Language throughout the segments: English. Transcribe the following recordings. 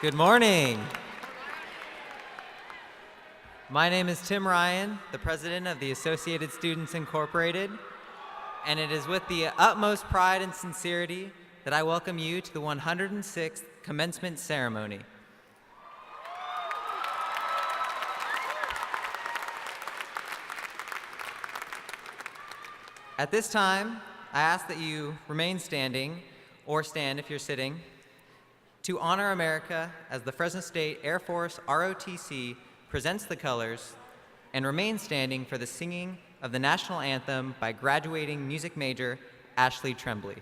Good morning. My name is Tim Ryan, the president of the Associated Students Incorporated, and it is with the utmost pride and sincerity that I welcome you to the 106th commencement ceremony. At this time, I ask that you remain standing, or stand if you're sitting, to honor America as the Fresno State Air Force ROTC presents the colors, and remain standing for the singing of the national anthem by graduating music major Ashley Tremblay.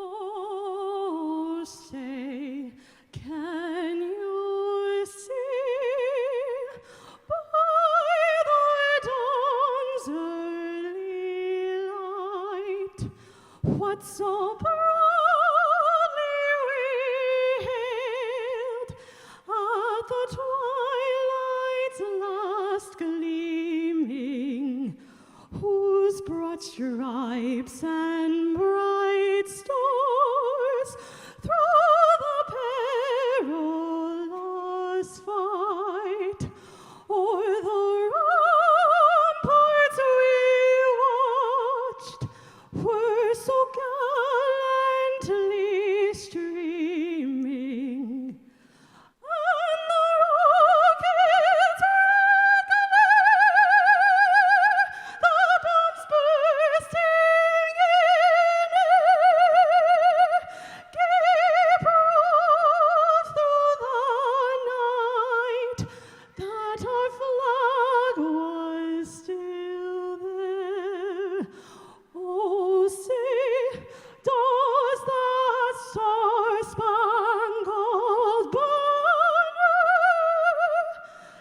Oh, say, can you see by the dawn's early light what so proudly we hailed at the twilight's last gleaming, whose broad stripes and bright stars through the perilous fight o'er the ramparts we watched were so gallantly streaming, and the rockets rang in air, the bombs bursting in air, gave proof through the night that our flag was still there. Oh, say, does that star-spangled banner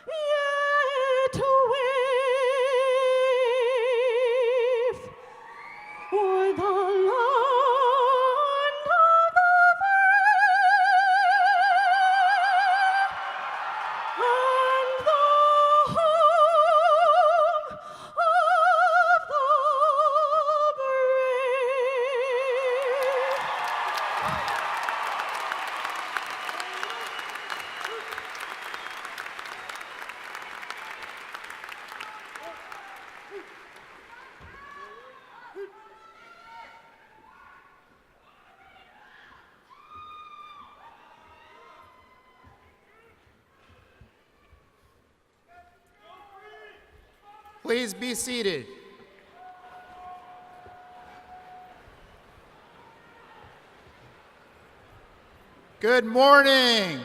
yet wave o'er the land of the free and the home of the brave? Please be seated. Good morning.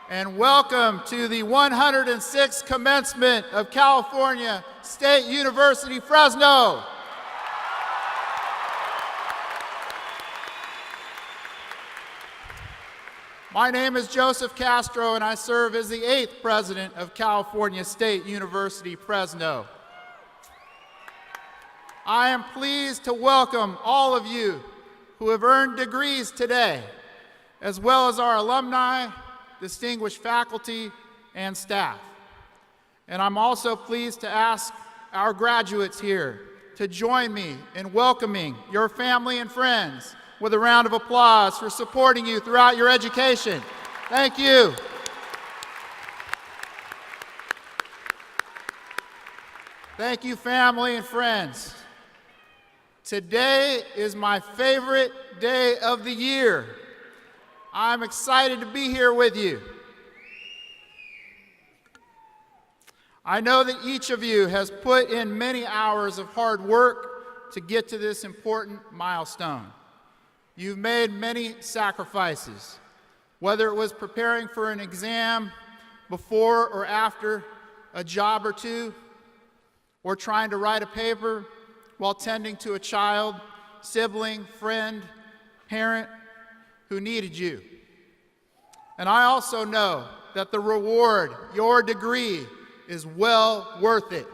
And welcome to the 106th commencement of California State University, Fresno. My name is Joseph Castro, and I serve as the 8th president of California State University, Fresno. I am pleased to welcome all of you who have earned degrees today, as well as our alumni, distinguished faculty, and staff. And I'm also pleased to ask our graduates here to join me in welcoming your family and friends with a round of applause for supporting you throughout your education. Thank you. Thank you, family and friends. Today is my favorite day of the year. I'm excited to be here with you. I know that each of you has put in many hours of hard work to get to this important milestone. You've made many sacrifices, whether it was preparing for an exam, before or after a job or two, or trying to write a paper while tending to a child, sibling, friend, parent who needed you. And I also know that the reward, your degree, is well worth it.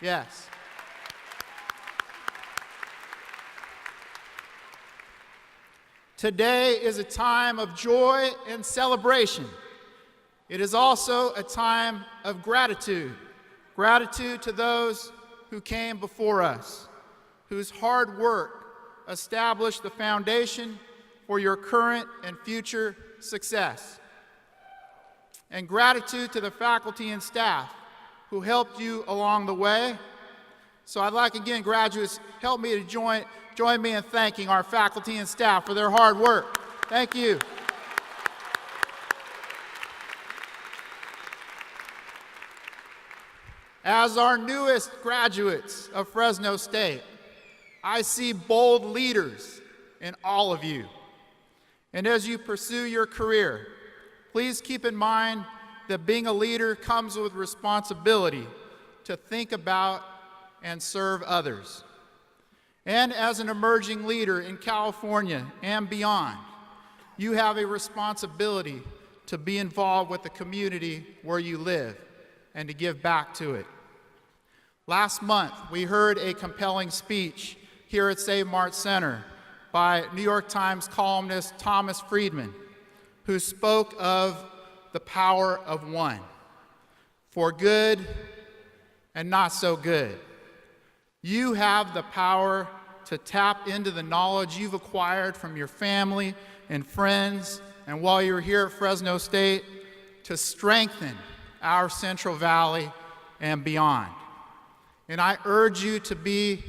Yes. Today is a time of joy and celebration. It is also a time of gratitude. Gratitude to those who came before us, whose hard work established the foundation for your current and future success. And gratitude to the faculty and staff who helped you along the way. So I'd like, again, graduates, help me to join me in thanking our faculty and staff for their hard work. Thank you. As our newest graduates of Fresno State, I see bold leaders in all of you. And as you pursue your career, please keep in mind that being a leader comes with responsibility to think about and serve others. And as an emerging leader in California and beyond, you have a responsibility to be involved with the community where you live and to give back to it. Last month, we heard a compelling speech here at Save Mart Center by New York Times columnist Thomas Friedman, who spoke of the power of one, for good and not so good. You have the power to tap into the knowledge you've acquired from your family and friends, and while you're here at Fresno State, to strengthen our Central Valley and beyond. And I urge you to be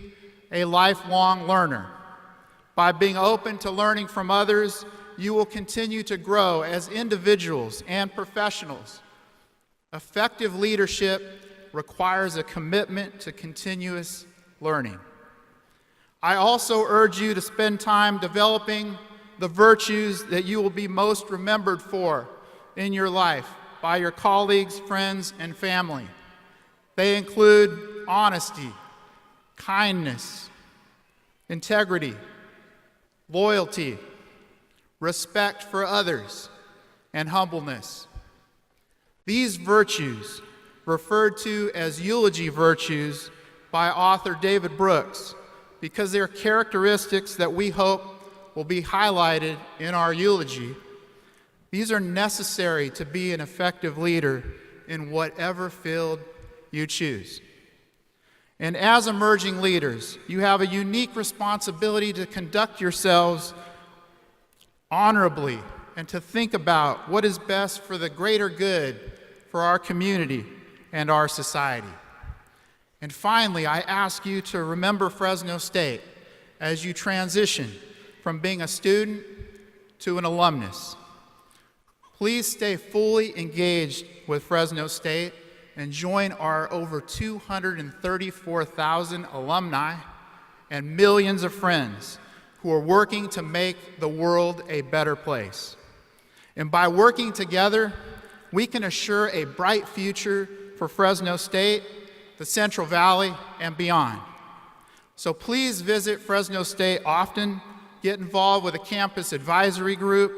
a lifelong learner. By being open to learning from others, you will continue to grow as individuals and professionals. Effective leadership requires a commitment to continuous learning. I also urge you to spend time developing the virtues that you will be most remembered for in your life by your colleagues, friends, and family. They include honesty, kindness, integrity, loyalty, respect for others, and humbleness. These virtues, referred to as eulogy virtues by author David Brooks, because they're characteristics that we hope will be highlighted in our eulogy, these are necessary to be an effective leader in whatever field you choose. And as emerging leaders, you have a unique responsibility to conduct yourselves honorably and to think about what is best for the greater good for our community and our society. And finally, I ask you to remember Fresno State as you transition from being a student to an alumnus. Please stay fully engaged with Fresno State and join our over 234,000 alumni and millions of friends who are working to make the world a better place. And by working together, we can assure a bright future for Fresno State, the Central Valley, and beyond. So please visit Fresno State often, get involved with a campus advisory group,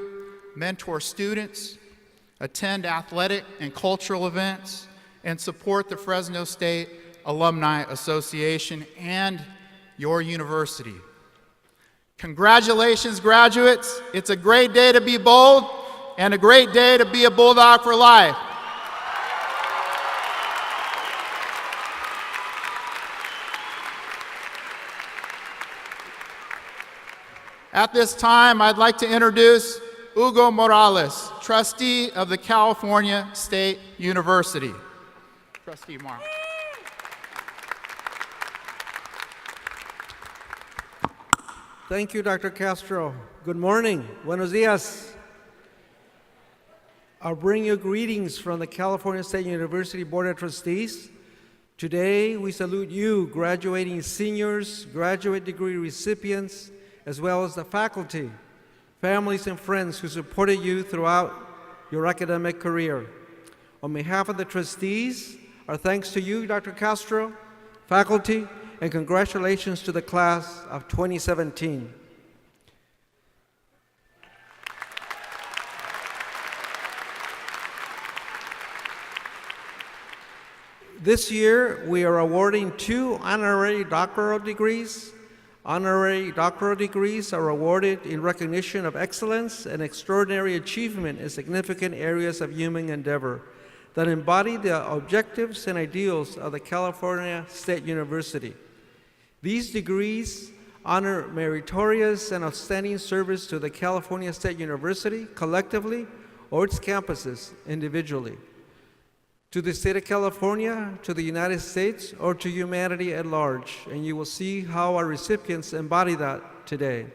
mentor students, attend athletic and cultural events, and support the Fresno State Alumni Association and your university. Congratulations, graduates. It's a great day to be bold and a great day to be a Bulldog for life. At this time, I'd like to introduce Hugo Morales, trustee of the California State University. Trustee Mark. Thank you, Dr. Castro. Good morning. Buenos dias. I'll bring you greetings from the California State University Board of Trustees. Today, we salute you, graduating seniors, graduate degree recipients, as well as the faculty, families, and friends who supported you throughout your academic career. On behalf of the trustees, our thanks to you, Dr. Castro, faculty, and congratulations to the class of 2017. This year, we are awarding 2 honorary doctoral degrees. Honorary doctoral degrees are awarded in recognition of excellence and extraordinary achievement in significant areas of human endeavor that embody the objectives and ideals of the California State University. These degrees honor meritorious and outstanding service to the California State University collectively or its campuses individually, to the state of California, to the United States, or to humanity at large. And you will see how our recipients embody that today.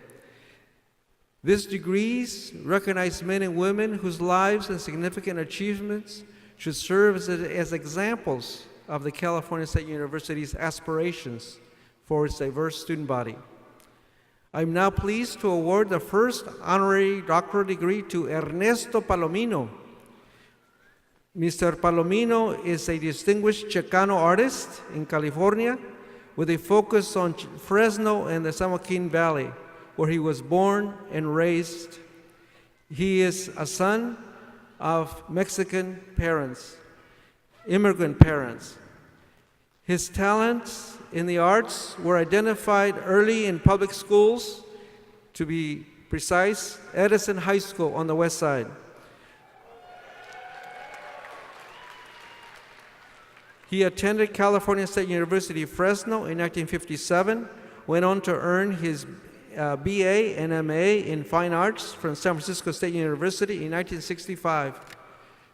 These degrees recognize men and women whose lives and significant achievements should serve as examples of the California State University's aspirations for its diverse student body. I'm now pleased to award the first honorary doctoral degree to Ernesto Palomino. Mr. Palomino is a distinguished Chicano artist in California with a focus on Fresno and the San Joaquin Valley, where he was born and raised. He is a son of Mexican parents, immigrant parents. His talents in the arts were identified early in public schools, to be precise, Edison High School on the west side. He attended California State University, Fresno in 1957, went on to earn his BA and MA in Fine Arts from San Francisco State University in 1965.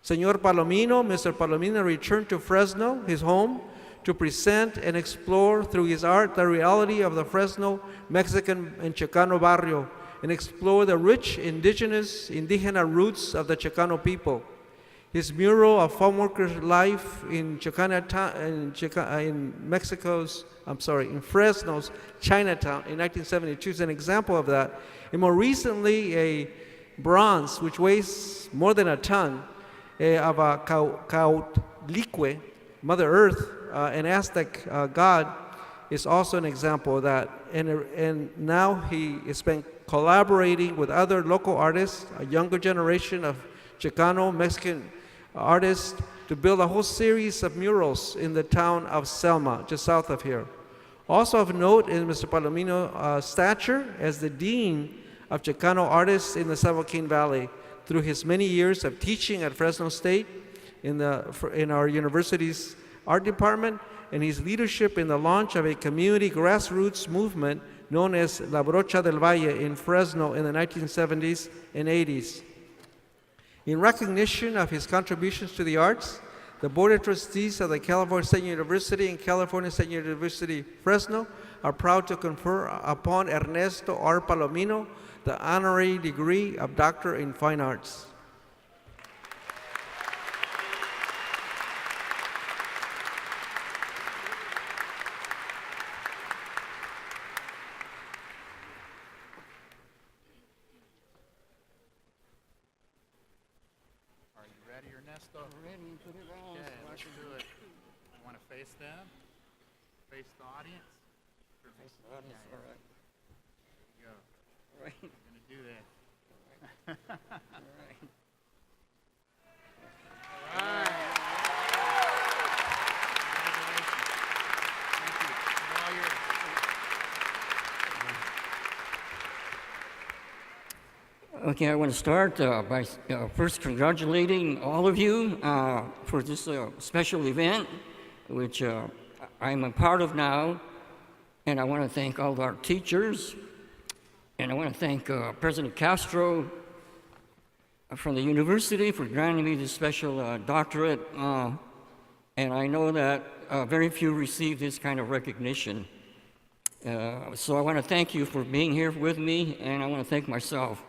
Señor Palomino, Mr. Palomino returned to Fresno, his home, to present and explore through his art the reality of the Fresno Mexican and Chicano barrio and explore the rich indigena roots of the Chicano people. His mural of farm workers' life in in Fresno's Chinatown in 1972 is an example of that. And more recently, a bronze, which weighs more than a ton, of a Cautlicue, Mother Earth, an Aztec god, is also an example of that. And now he has been collaborating with other local artists, a younger generation of Chicano, Mexican artists, to build a whole series of murals in the town of Selma, just south of here. Also of note is Mr. Palomino's stature as the Dean of Chicano artists in the San Joaquin Valley through his many years of teaching at Fresno State in our university's art department, and his leadership in the launch of a community grassroots movement known as La Brocha del Valle in Fresno in the 1970s and 80s. In recognition of his contributions to the arts, the Board of Trustees of the California State University and California State University Fresno are proud to confer upon Ernesto R. Palomino the honorary degree of Doctor in Fine Arts. Are you ready, Ernesto? Ready, put it on. Okay, so I let's can do it. You want to face them? Face the audience? face the audience, all right. There you go. All right, We're going to do that. all right. All right. Congratulations. Thank you. It's all yours. Okay, I want to start by first congratulating all of you for this special event, which I'm a part of now. And I want to thank all of our teachers, and I want to thank President Castro from the university for granting me this special doctorate And I know that very few receive this kind of recognition. So I want to thank you for being here with me, and I want to thank myself.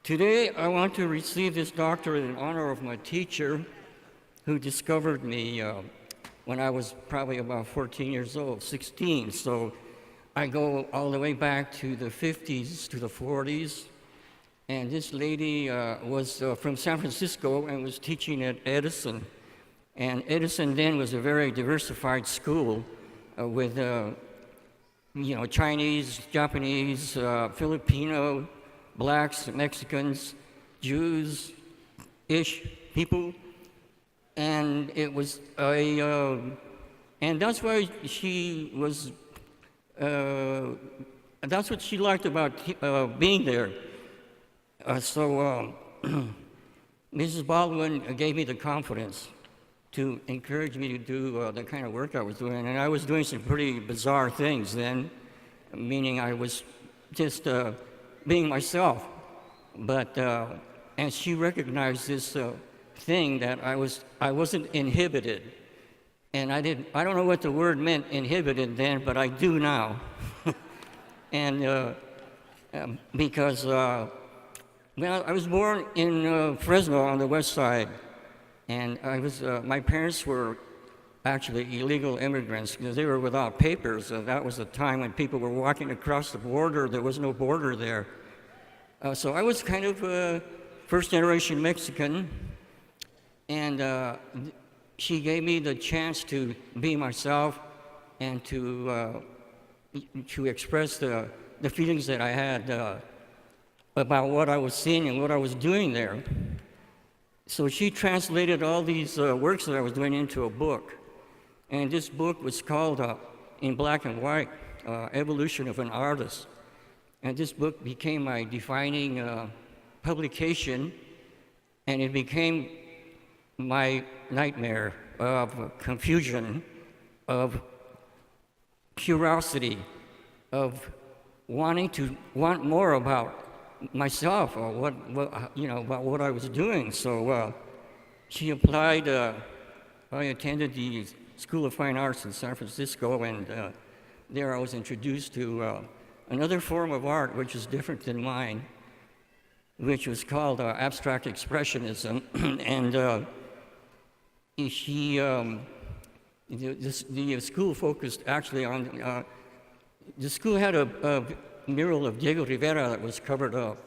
Today, I want to receive this doctorate in honor of my teacher who discovered me when I was probably about 14 years old, 16. So I go all the way back to the 50s, to the 40s. And this lady was from San Francisco and was teaching at Edison. And Edison then was a very diversified school with, Chinese, Japanese, Filipino, blacks, Mexicans, Jews-ish people. And it was and that's why she was, that's what she liked about being there. So Mrs. Baldwin gave me the confidence to encourage me to do the kind of work I was doing. And I was doing some pretty bizarre things then, meaning I was just being myself. But, and she recognized this thing that I wasn't inhibited. And I don't know what the word meant, inhibited, then, but I do now. And because, well, I was born in Fresno on the west side, and my parents were actually illegal immigrants because they were without papers. That was a time when people were walking across the border. There was no border there. So I was kind of a first-generation Mexican, and she gave me the chance to be myself and to express the feelings that I had about what I was seeing and what I was doing there. So she translated all these works that I was doing into a book. And this book was called, in black and white, Evolution of an Artist. And this book became my defining publication, and it became my nightmare of confusion, of curiosity, of want more about myself or about what I was doing. So she applied. I attended the School of Fine Arts in San Francisco, and there I was introduced to another form of art which is different than mine, which was called abstract expressionism. And the school focused actually on, the school had a mural of Diego Rivera that was covered up.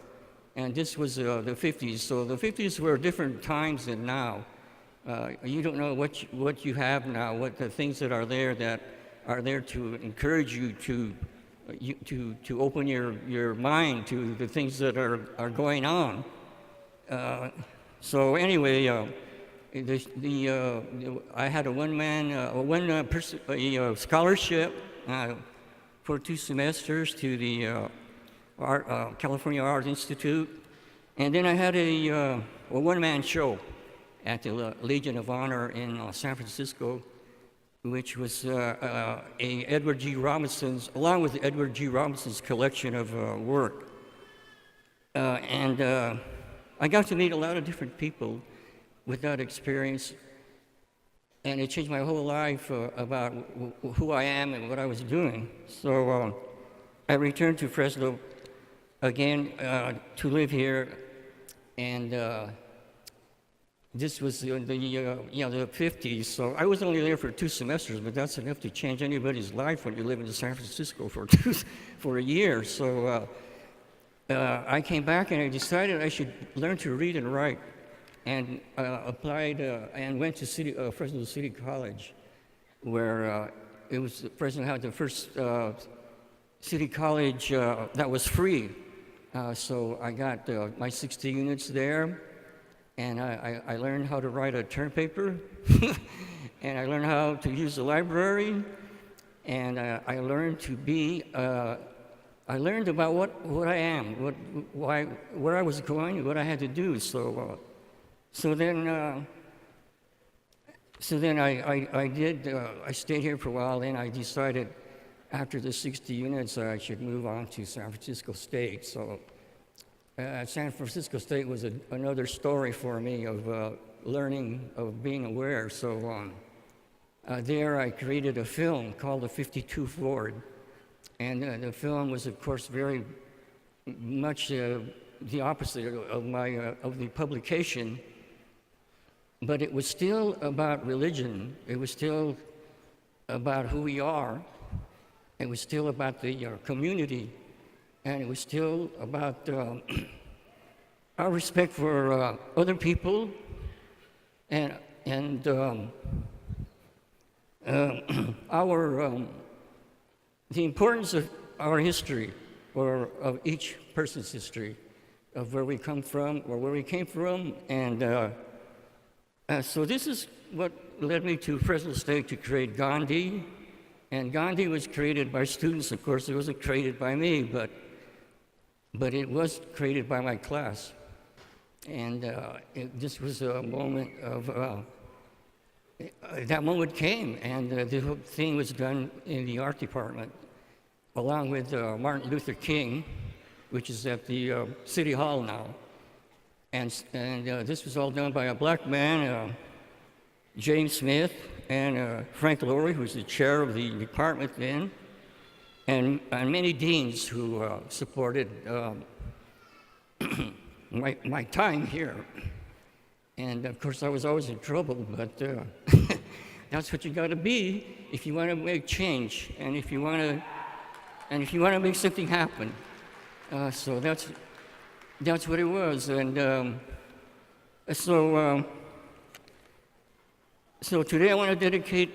And this was the 50s. So the 50s were different times than now. You don't know what you have now, what the things that are there to encourage you to open your mind to the things that are going on. So anyway, I had a one scholarship for 2 semesters to the California Art Institute, and then I had a one-man show at the Legion of Honor in San Francisco, which was Edward G. Robinson's, along with Edward G. Robinson's collection of work. And I got to meet a lot of different people with that experience, and it changed my whole life about who I am and what I was doing. So I returned to Fresno again to live here, and this was the 50s. So I was only there for 2 semesters, but that's enough to change anybody's life when you live in San Francisco for a year. So I came back and I decided I should learn to read and write, and applied and went to Fresno City College, where Fresno had the first city college that was free. So I got my 60 units there, and I learned how to write a term paper, and I learned how to use the library, and I learned to be. I learned about what I am, where I was going, what I had to do. So then I stayed here for a while. Then I decided, after the 60 units, I should move on to San Francisco State. So San Francisco State was another story for me of learning, of being aware. So There I created a film called The 52 Ford. And the film was, of course, very much the opposite of the publication. But it was still about religion. It was still about who we are. It was still about the community. And it was still about our respect for other people and the importance of our history, or of each person's history, of where we come from or where we came from. And so this is what led me to Fresno State to create Gandhi. And Gandhi was created by students. Of course, it wasn't created by me, but it was created by my class. And this was a moment of, that moment came, and the whole thing was done in the art department, along with Martin Luther King, which is at the City Hall now. And this was all done by a black man, James Smith, and Frank Laurie, who's the chair of the department then, and many deans who supported my time here. And of course, I was always in trouble, but that's what you got to be if you want to make change, and if you want to make something happen. So that's what it was, and so today I want to dedicate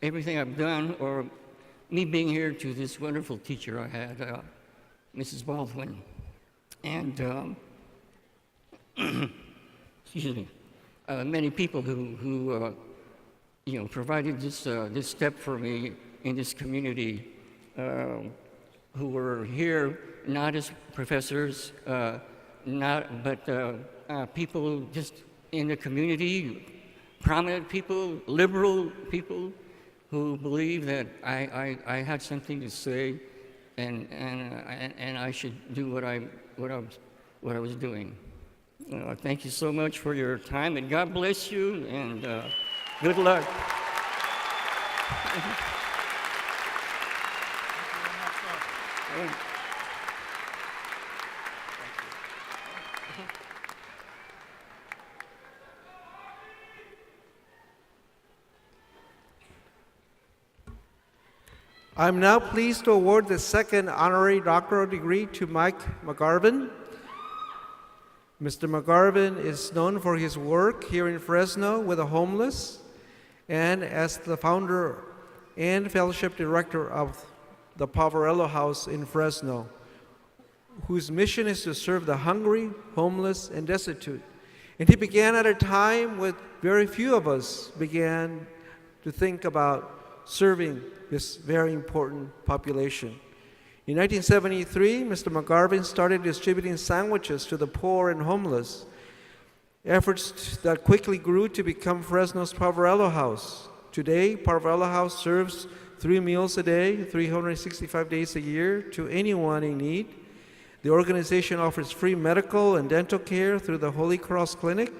everything I've done, or me being here, to this wonderful teacher I had, Mrs. Baldwin, and excuse me, many people who provided this step for me in this community, who were here not as professors, but people just in the community, prominent people, liberal people, who believe that I had something to say, and I should do what I was doing. Thank you so much for your time, and God bless you, and good luck. I'm now pleased to award the second honorary doctoral degree to Mike McGarvin. Mr. McGarvin is known for his work here in Fresno with the homeless, and as the founder and fellowship director of the Poverello House in Fresno, whose mission is to serve the hungry, homeless, and destitute. And he began at a time when very few of us began to think about serving this very important population. In 1973, Mr. McGarvin started distributing sandwiches to the poor and homeless, efforts that quickly grew to become Fresno's Poverello House. Today, Poverello House serves 3 meals a day, 365 days a year, to anyone in need. The organization offers free medical and dental care through the Holy Cross Clinic,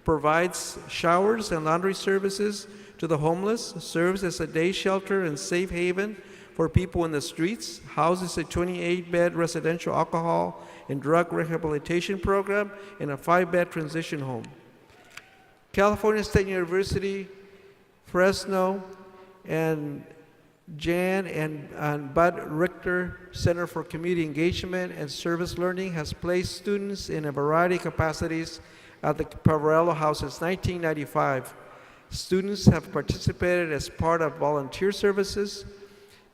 provides showers and laundry services to the homeless, serves as a day shelter and safe haven for people in the streets, houses a 28-bed residential alcohol and drug rehabilitation program, and a 5-bed transition home. California State University, Fresno, and Jan and Bud Richter Center for Community Engagement and Service Learning has placed students in a variety of capacities at the Poverello House since 1995. Students have participated as part of volunteer services,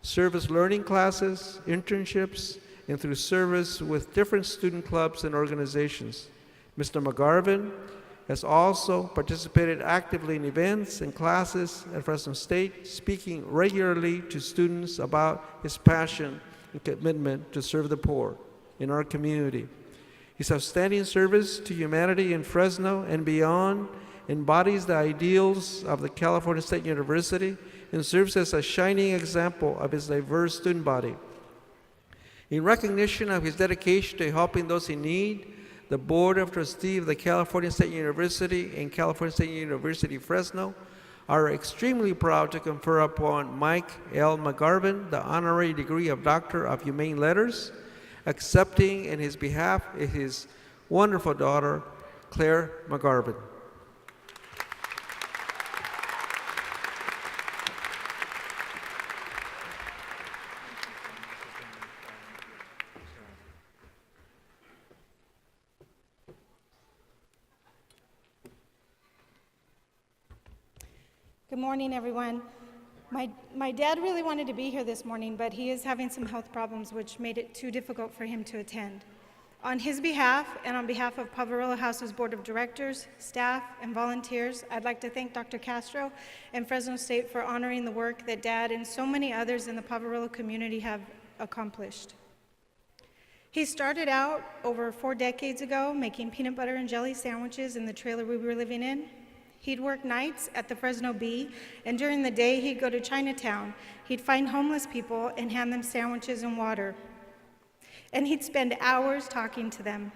service learning classes, internships, and through service with different student clubs and organizations. Mr. McGarvin has also participated actively in events and classes at Fresno State, speaking regularly to students about his passion and commitment to serve the poor in our community. His outstanding service to humanity in Fresno and beyond embodies the ideals of the California State University and serves as a shining example of its diverse student body. In recognition of his dedication to helping those in need, the Board of Trustees of the California State University and California State University Fresno are extremely proud to confer upon Mike L. McGarvin the honorary degree of Doctor of Humane Letters. Accepting in his behalf is his wonderful daughter, Claire McGarvin. Good morning, everyone. My dad really wanted to be here this morning, but he is having some health problems which made it too difficult for him to attend. On his behalf and on behalf of Poverello House's Board of Directors, staff, and volunteers, I'd like to thank Dr. Castro and Fresno State for honoring the work that Dad and so many others in the Poverello community have accomplished. He started out over 4 decades ago making peanut butter and jelly sandwiches in the trailer we were living in. He'd work nights at the Fresno Bee, and during the day he'd go to Chinatown. He'd find homeless people and hand them sandwiches and water. And he'd spend hours talking to them.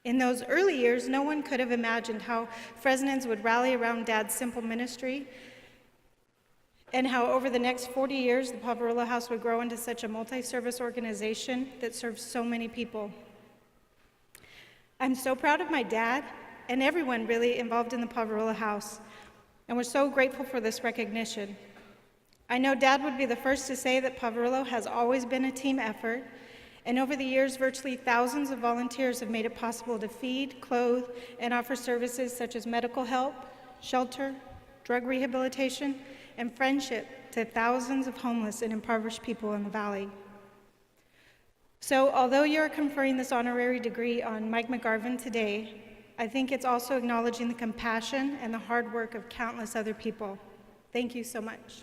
In those early years, no one could have imagined how Fresnans would rally around Dad's simple ministry, and how over the next 40 years, the Poverello House would grow into such a multi-service organization that serves so many people. I'm so proud of my dad and everyone really involved in the Poverello House, and we're so grateful for this recognition. I know Dad would be the first to say that Poverello has always been a team effort, and over the years, virtually thousands of volunteers have made it possible to feed, clothe, and offer services such as medical help, shelter, drug rehabilitation, and friendship to thousands of homeless and impoverished people in the Valley. So, although you're conferring this honorary degree on Mike McGarvin today, I think it's also acknowledging the compassion and the hard work of countless other people. Thank you so much.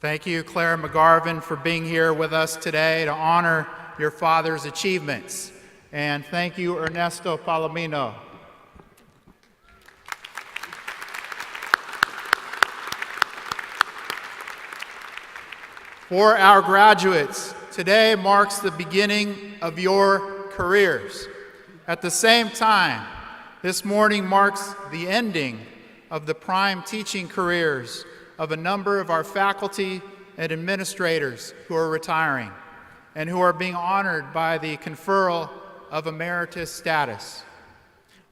Thank you, Claire McGarvin, for being here with us today to honor your father's achievements. And thank you, Ernesto Palomino. For our graduates, today marks the beginning of your careers. At the same time, this morning marks the ending of the prime teaching careers of a number of our faculty and administrators who are retiring and who are being honored by the conferral of emeritus status.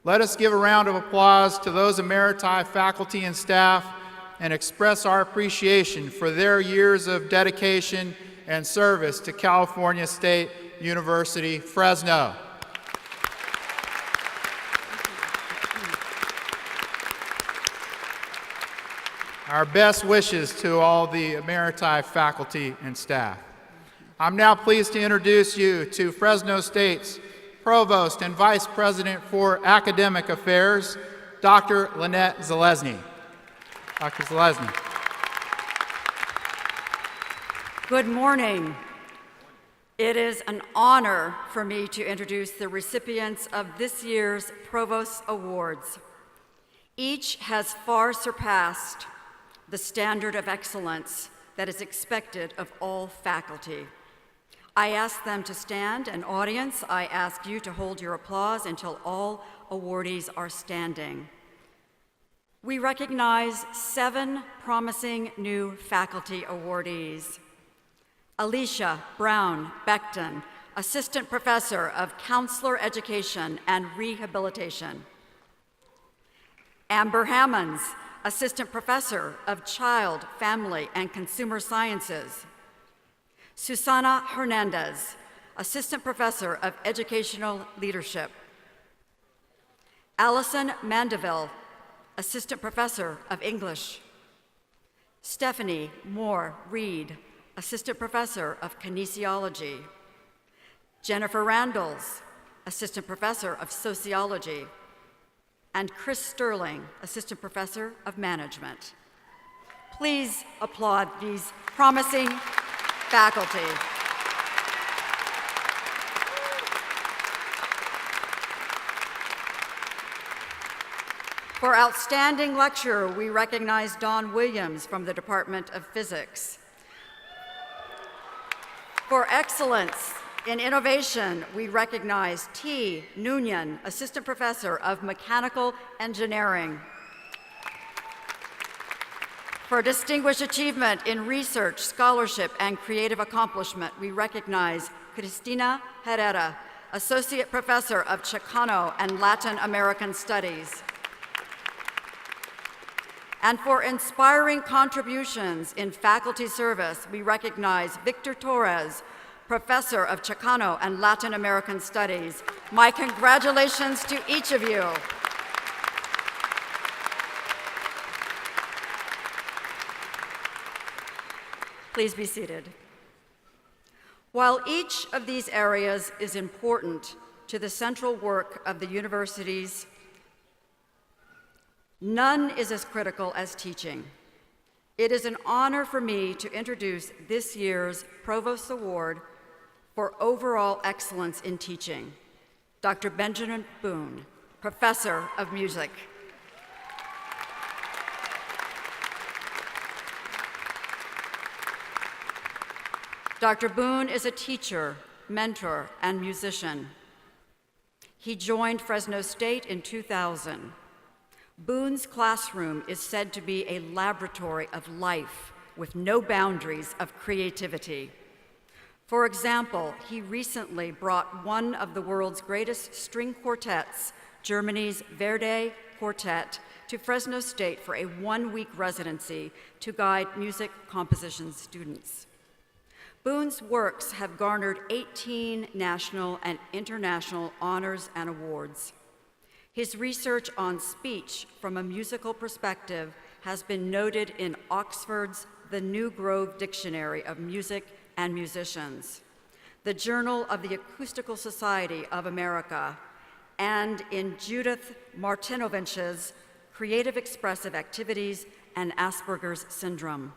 Let us give a round of applause to those emeriti faculty and staff and express our appreciation for their years of dedication and service to California State University, Fresno. Our best wishes to all the emeriti faculty and staff. I'm now pleased to introduce you to Fresno State's Provost and Vice President for Academic Affairs, Dr. Lynette Zalesny. Dr. Zalesny. Good morning. It is an honor for me to introduce the recipients of this year's Provost Awards. Each has far surpassed the standard of excellence that is expected of all faculty. I ask them to stand, and audience, I ask you to hold your applause until all awardees are standing. We recognize 7 promising new faculty awardees. Alicia Brown Becton, Assistant Professor of Counselor Education and Rehabilitation. Amber Hammonds, Assistant Professor of Child, Family, and Consumer Sciences. Susana Hernandez, Assistant Professor of Educational Leadership. Allison Mandeville, Assistant Professor of English. Stephanie Moore Reed, Assistant Professor of Kinesiology. Jennifer Randalls, Assistant Professor of Sociology. And Chris Sterling, Assistant Professor of Management. Please applaud these promising faculty. For outstanding lecture, we recognize Don Williams from the Department of Physics. For excellence in innovation, we recognize T. Noonien, Assistant Professor of Mechanical Engineering. For distinguished achievement in research, scholarship, and creative accomplishment, we recognize Cristina Herrera, Associate Professor of Chicano and Latin American Studies. And for inspiring contributions in faculty service, we recognize Victor Torres, Professor of Chicano and Latin American Studies. My congratulations to each of you. Please be seated. While each of these areas is important to the central work of the universities, none is as critical as teaching. It is an honor for me to introduce this year's Provost Award for Overall Excellence in Teaching, Dr. Benjamin Boone, Professor of Music. Dr. Boone is a teacher, mentor, and musician. He joined Fresno State in 2000. Boone's classroom is said to be a laboratory of life with no boundaries of creativity. For example, he recently brought one of the world's greatest string quartets, Germany's Verdi Quartet, to Fresno State for a one-week residency to guide music composition students. Boone's works have garnered 18 national and international honors and awards. His research on speech from a musical perspective has been noted in Oxford's The New Grove Dictionary of Music and Musicians, the Journal of the Acoustical Society of America, and in Judith Martinovich's Creative Expressive Activities and Asperger's Syndrome.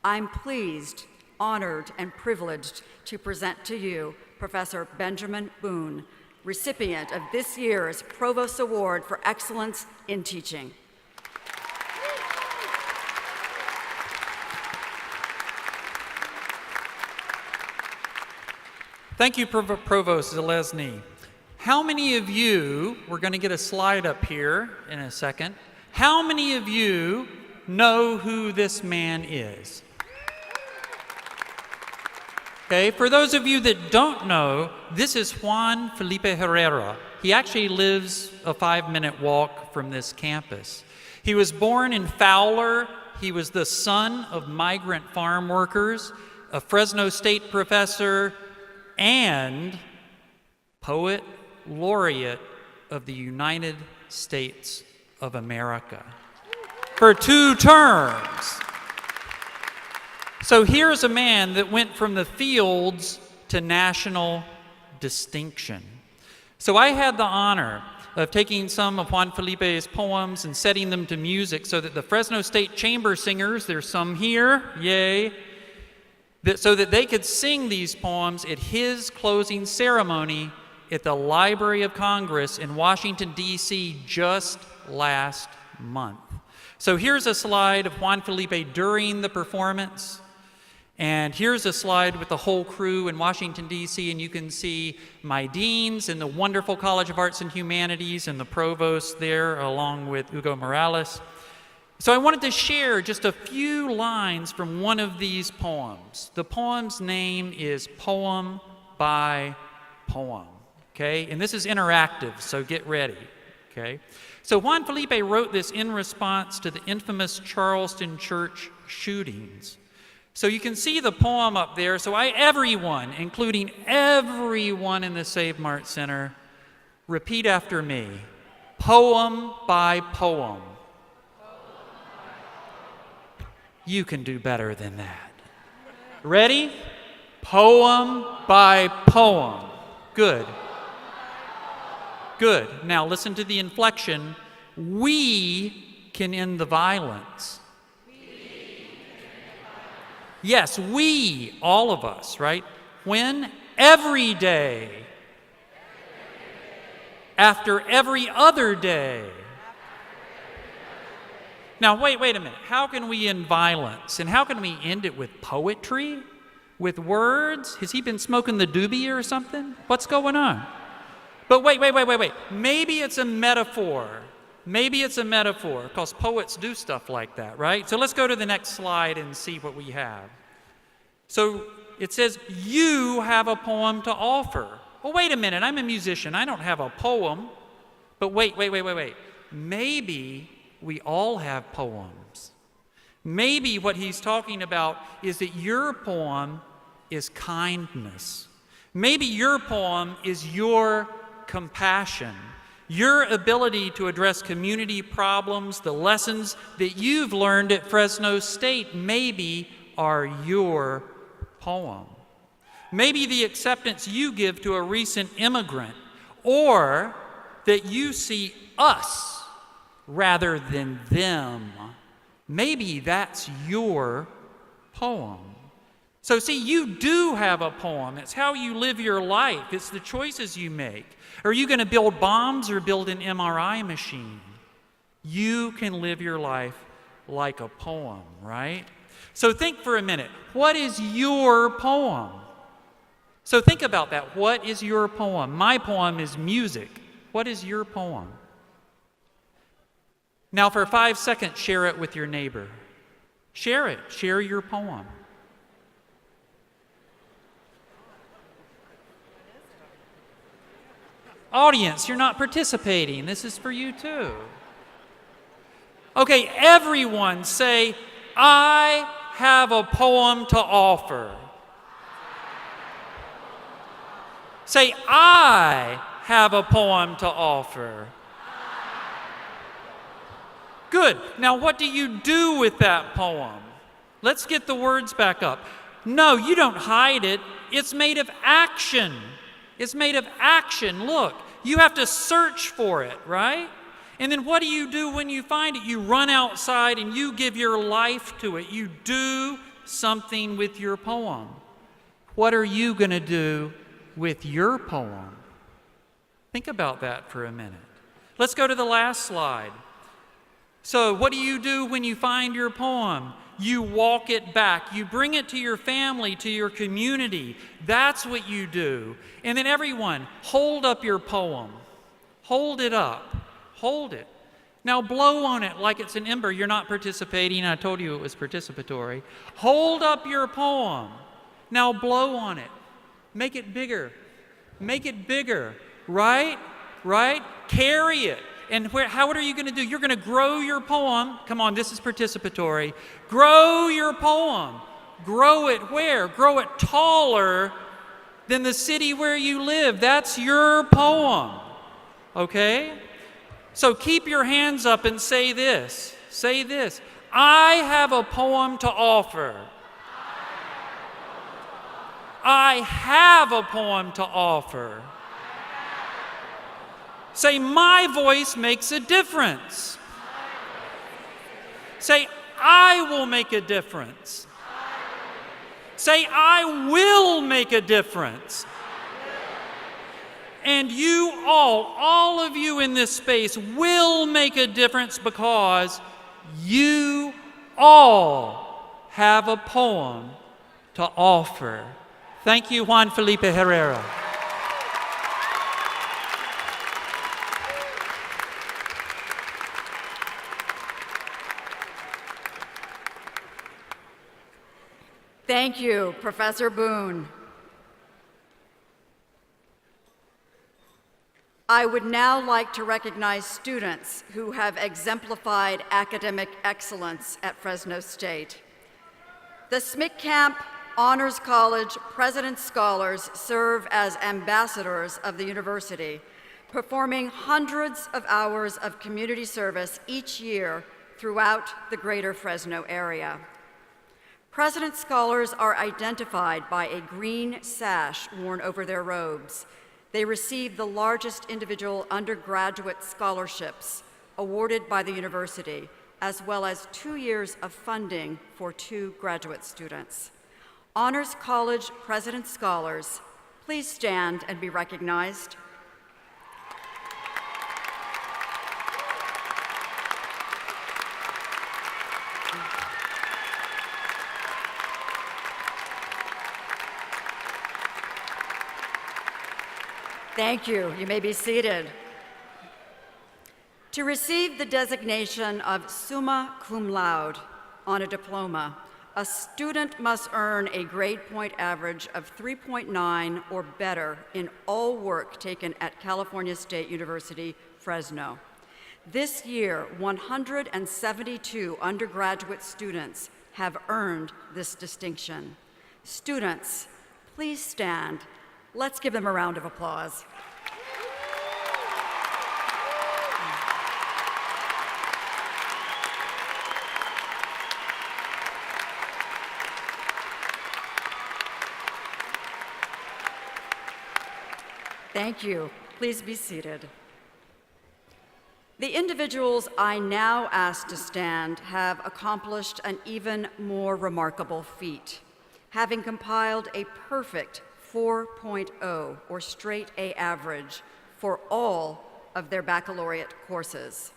I'm pleased, honored, and privileged to present to you Professor Benjamin Boone, recipient of this year's Provost Award for Excellence in Teaching. Thank you, Provost Zelezny. How many of you, we're going to get a slide up here in a second, how many of you know who this man is? Okay, for those of you that don't know, this is Juan Felipe Herrera. He actually lives a 5-minute walk from this campus. He was born in Fowler. He was the son of migrant farm workers, a Fresno State professor, and poet laureate of the United States of America for 2 terms. So here's a man that went from the fields to national distinction. So I had the honor of taking some of Juan Felipe's poems and setting them to music so that the Fresno State Chamber Singers, there's some here, yay, so that they could sing these poems at his closing ceremony at the Library of Congress in Washington, D.C. just last month. So here's a slide of Juan Felipe during the performance. And here's a slide with the whole crew in Washington, D.C., and you can see my deans in the wonderful College of Arts and Humanities and the provost there, along with Hugo Morales. So I wanted to share just a few lines from one of these poems. The poem's name is Poem by Poem, okay? And this is interactive, so get ready, okay? So Juan Felipe wrote this in response to the infamous Charleston church shootings. So you can see the poem up there. So everyone, including everyone in the Save Mart Center, repeat after me. Poem by poem. You can do better than that. Ready? Poem by poem. Good. Good. Now listen to the inflection. We can end the violence. Yes, we, all of us, right? When? Every day. After every other day. Now, wait a minute. How can we end violence? And how can we end it with poetry? With words? Has he been smoking the doobie or something? What's going on? But wait. Maybe it's a metaphor. Maybe it's a metaphor, because poets do stuff like that, right? So let's go to the next slide and see what we have. So it says, you have a poem to offer. Well, wait a minute. I'm a musician. I don't have a poem. But wait. Maybe we all have poems. Maybe what he's talking about is that your poem is kindness. Maybe your poem is your compassion. Your ability to address community problems, the lessons that you've learned at Fresno State, maybe are your poem. Maybe the acceptance you give to a recent immigrant, or that you see us rather than them. Maybe that's your poem. So see, you do have a poem. It's how you live your life. It's the choices you make. Are you going to build bombs or build an MRI machine? You can live your life like a poem, right? So think for a minute. What is your poem? So think about that. What is your poem? My poem is music. What is your poem? Now for 5 seconds, share it with your neighbor. Share it. Share your poem. Audience, you're not participating. This is for you too. Okay, everyone say, I have a poem to offer. Say, I have a poem to offer. Good. Now, what do you do with that poem? Let's get the words back up. No, you don't hide it. It's made of action. It's made of action. Look, you have to search for it, right? And then what do you do when you find it? You run outside and you give your life to it. You do something with your poem. What are you going to do with your poem? Think about that for a minute. Let's go to the last slide. So, what do you do when you find your poem? You walk it back. You bring it to your family, to your community. That's what you do. And then everyone, hold up your poem. Hold it up. Hold it. Now blow on it like it's an ember. You're not participating. I told you it was participatory. Hold up your poem. Now blow on it. Make it bigger. Make it bigger. Right? Right? Carry it. And what are you going to do? You're going to grow your poem. Come on, this is participatory. Grow your poem. Grow it where? Grow it taller than the city where you live. That's your poem. Okay? So keep your hands up and say this. Say this. I have a poem to offer. I have a poem to offer. Say, my voice makes a difference. Say, I will make a difference. Say, I will make a difference. And you all of you in this space will make a difference because you all have a poem to offer. Thank you, Juan Felipe Herrera. Thank you, Professor Boone. I would now like to recognize students who have exemplified academic excellence at Fresno State. The Schmidt-Camp Honors College President's Scholars serve as ambassadors of the university, performing hundreds of hours of community service each year throughout the greater Fresno area. President's Scholars are identified by a green sash worn over their robes. They receive the largest individual undergraduate scholarships awarded by the university, as well as 2 years of funding for 2 graduate students. Honors College President's Scholars, please stand and be recognized. Thank you. You may be seated. To receive the designation of summa cum laude on a diploma, a student must earn a grade point average of 3.9 or better in all work taken at California State University, Fresno. This year, 172 undergraduate students have earned this distinction. Students, please stand. Let's give them a round of applause. Thank you. Please be seated. The individuals I now ask to stand have accomplished an even more remarkable feat, having compiled a perfect 4.0 or straight A average for all of their baccalaureate courses.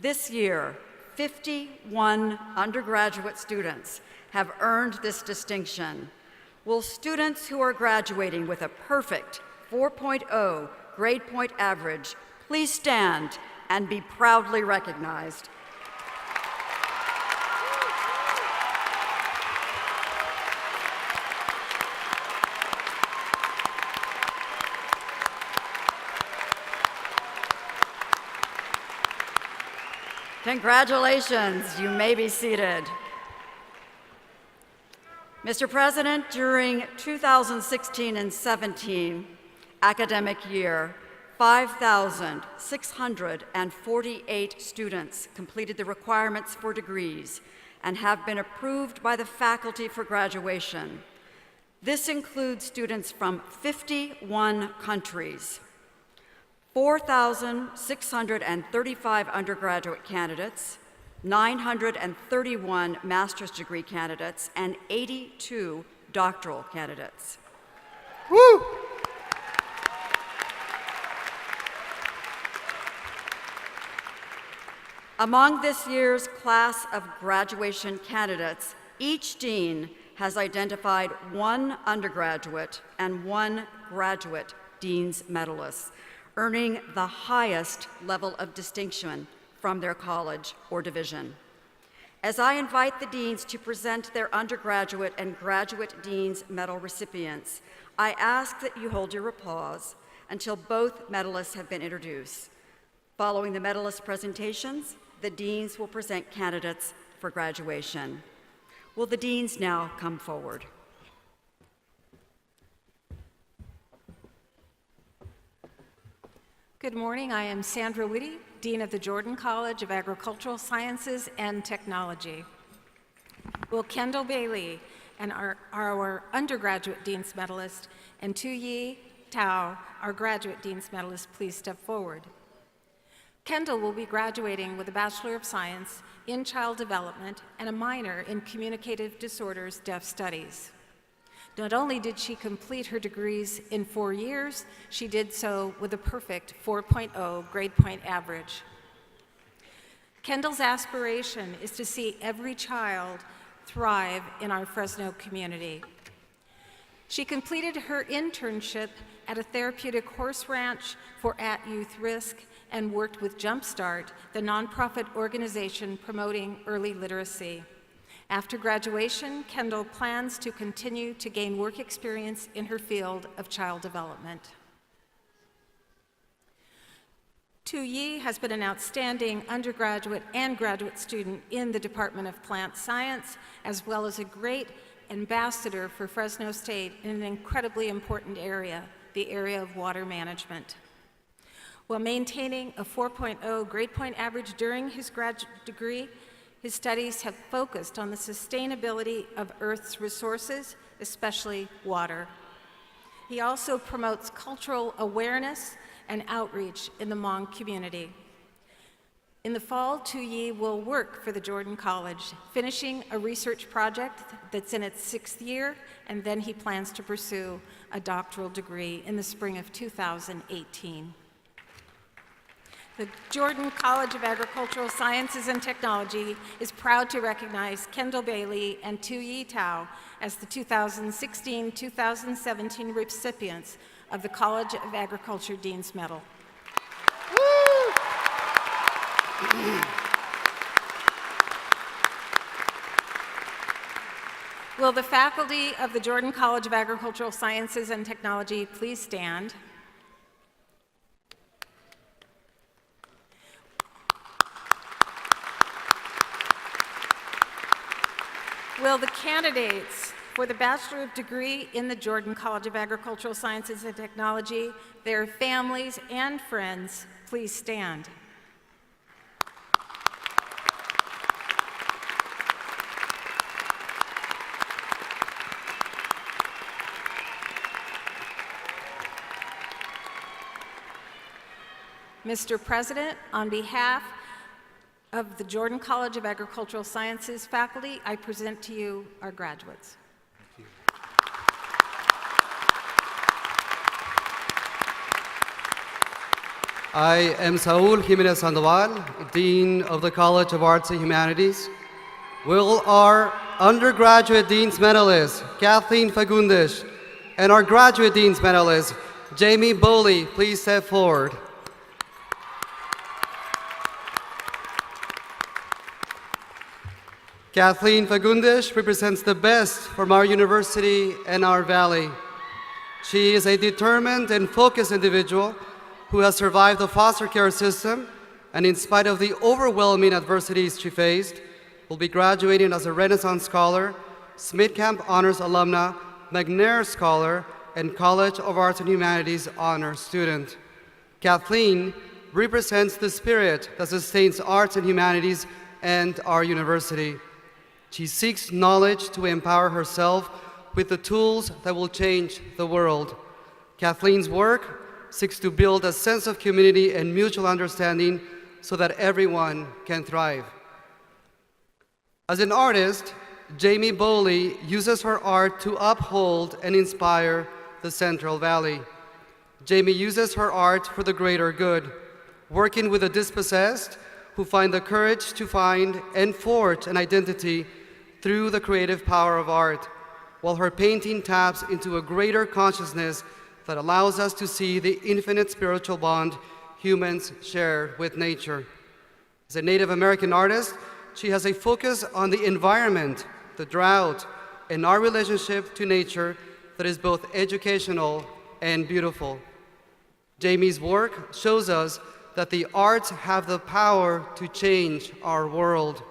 This year, 51 undergraduate students have earned this distinction. Will students who are graduating with a perfect 4.0 grade point average please stand and be proudly recognized? Congratulations. You may be seated. Mr. President, during 2016 and 17 academic year, 5,648 students completed the requirements for degrees and have been approved by the faculty for graduation. This includes students from 51 countries, 4,635 undergraduate candidates, 931 master's degree candidates, and 82 doctoral candidates. Woo! Among this year's class of graduation candidates, each dean has identified one undergraduate and one graduate dean's medalist, earning the highest level of distinction from their college or division. As I invite the deans to present their undergraduate and graduate dean's medal recipients, I ask that you hold your applause until both medalists have been introduced. Following the medalist presentations, the deans will present candidates for graduation. Will the deans now come forward? Good morning. I am Sandra Whitty, Dean of the Jordan College of Agricultural Sciences and Technology. Will Kendall Bailey, and our undergraduate Dean's Medalist, and Tu-Yi Tao, our graduate Dean's Medalist, please step forward? Kendall will be graduating with a Bachelor of Science in Child Development and a minor in Communicative Disorders Deaf Studies. Not only did she complete her degrees in 4 years, she did so with a perfect 4.0 grade point average. Kendall's aspiration is to see every child thrive in our Fresno community. She completed her internship at a therapeutic horse ranch for at-youth risk and worked with Jumpstart, the nonprofit organization promoting early literacy. After graduation, Kendall plans to continue to gain work experience in her field of child development. Tu-Yi has been an outstanding undergraduate and graduate student in the Department of Plant Science, as well as a great ambassador for Fresno State in an incredibly important area, the area of water management. While maintaining a 4.0 grade point average during his graduate degree, his studies have focused on the sustainability of Earth's resources, especially water. He also promotes cultural awareness and outreach in the Hmong community. In the fall, Tu-Yi will work for the Jordan College, finishing a research project that's in its 6th year, and then he plans to pursue a doctoral degree in the spring of 2018. The Jordan College of Agricultural Sciences and Technology is proud to recognize Kendall Bailey and Tu-Yi Tao as the 2016-2017 recipients of the College of Agriculture Dean's Medal. Will the faculty of the Jordan College of Agricultural Sciences and Technology please stand? Will the candidates for the Bachelor of Degree in the Jordan College of Agricultural Sciences and Technology, their families and friends, please stand? Mr. President, on behalf of the Jordan College of Agricultural Sciences faculty, I present to you our graduates. I am Saul Jimenez Sandoval, Dean of the College of Arts and Humanities. Will our undergraduate Dean's Medalist, Kathleen Fagundes, and our graduate Dean's Medalist, Jamie Bowley, please step forward. Kathleen Fagundes represents the best from our university and our valley. She is a determined and focused individual who has survived the foster care system and, in spite of the overwhelming adversities she faced, will be graduating as a Renaissance Scholar, Smith Camp Honors Alumna, McNair Scholar, and College of Arts and Humanities Honors Student. Kathleen represents the spirit that sustains arts and humanities and our university. She seeks knowledge to empower herself with the tools that will change the world. Kathleen's work seeks to build a sense of community and mutual understanding so that everyone can thrive. As an artist, Jamie Bowley uses her art to uphold and inspire the Central Valley. Jamie uses her art for the greater good, working with the dispossessed who find the courage to find and forge an identity through the creative power of art, while her painting taps into a greater consciousness that allows us to see the infinite spiritual bond humans share with nature. As a Native American artist, she has a focus on the environment, the drought, and our relationship to nature that is both educational and beautiful. Jamie's work shows us that the arts have the power to change our world.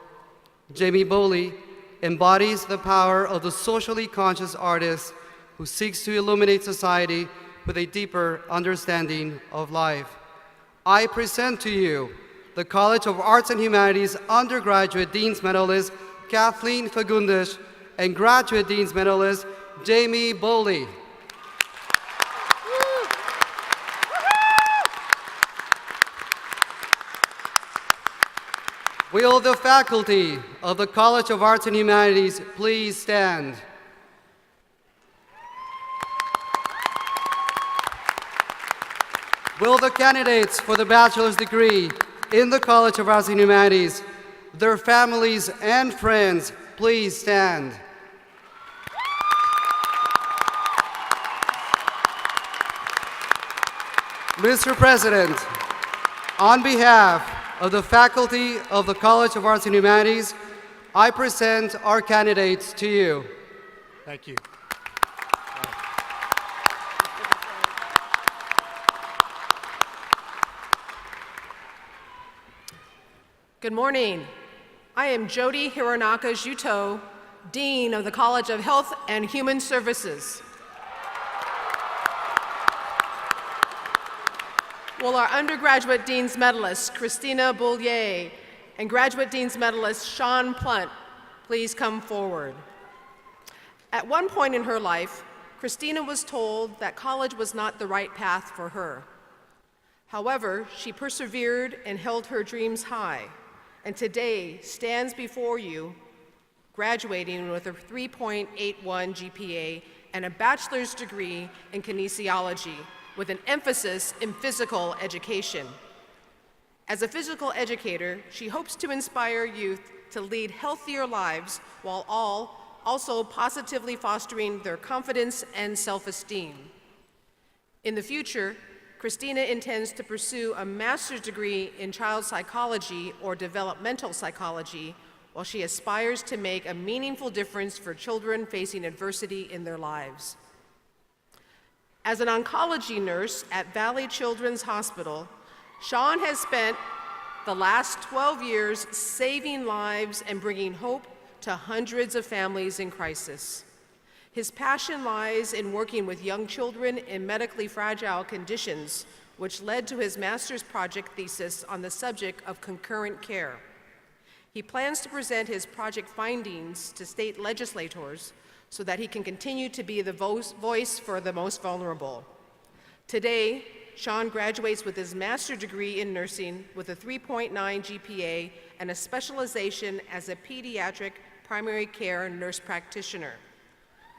Jamie Bowley embodies the power of the socially conscious artist who seeks to illuminate society with a deeper understanding of life. I present to you the College of Arts and Humanities undergraduate Dean's Medalist, Kathleen Fagundes, and graduate Dean's Medalist, Jamie Bowley. Will the faculty of the College of Arts and Humanities please stand? Will the candidates for the bachelor's degree in the College of Arts and Humanities, their families and friends, please stand? Mr. President, on behalf of the faculty of the College of Arts and Humanities, I present our candidates to you. Thank you. Good morning. I am Jody Hironaka Juto, Dean of the College of Health and Human Services. Will our undergraduate Dean's Medalist, Christina Boulier, and graduate Dean's Medalist, Sean Plunt, please come forward. At one point in her life, Christina was told that college was not the right path for her. However, she persevered and held her dreams high, and today stands before you, graduating with a 3.81 GPA and a bachelor's degree in kinesiology, with an emphasis in physical education. As a physical educator, she hopes to inspire youth to lead healthier lives while also positively fostering their confidence and self-esteem. In the future, Christina intends to pursue a master's degree in child psychology or developmental psychology while she aspires to make a meaningful difference for children facing adversity in their lives. As an oncology nurse at Valley Children's Hospital, Sean has spent the last 12 years saving lives and bringing hope to hundreds of families in crisis. His passion lies in working with young children in medically fragile conditions, which led to his master's project thesis on the subject of concurrent care. He plans to present his project findings to state legislators so that he can continue to be the voice for the most vulnerable. Today, Sean graduates with his master's degree in nursing with a 3.9 GPA and a specialization as a pediatric primary care nurse practitioner.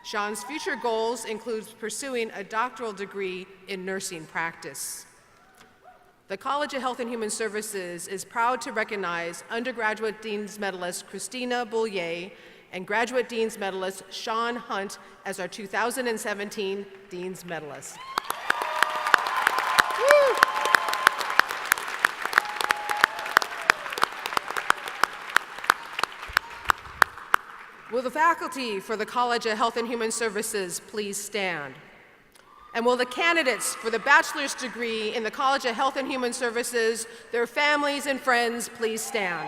Sean's future goals include pursuing a doctoral degree in nursing practice. The College of Health and Human Services is proud to recognize undergraduate Dean's Medalist Christina Boulier and graduate Dean's Medalist Sean Hunt as our 2017 Dean's Medalist. Will the faculty for the College of Health and Human Services please stand? And will the candidates for the bachelor's degree in the College of Health and Human Services, their families and friends, please stand?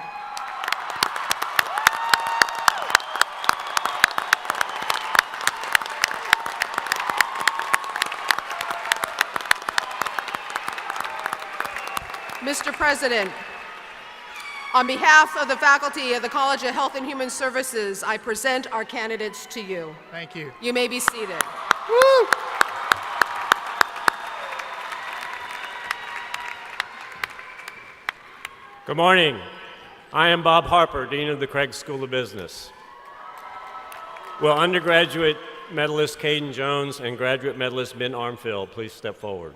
Mr. President, on behalf of the faculty of the College of Health and Human Services, I present our candidates to you. Thank you. You may be seated. Woo! Good morning. I am Bob Harper, Dean of the Craig School of Business. Will undergraduate medalist Caden Jones and graduate medalist Ben Armfield please step forward?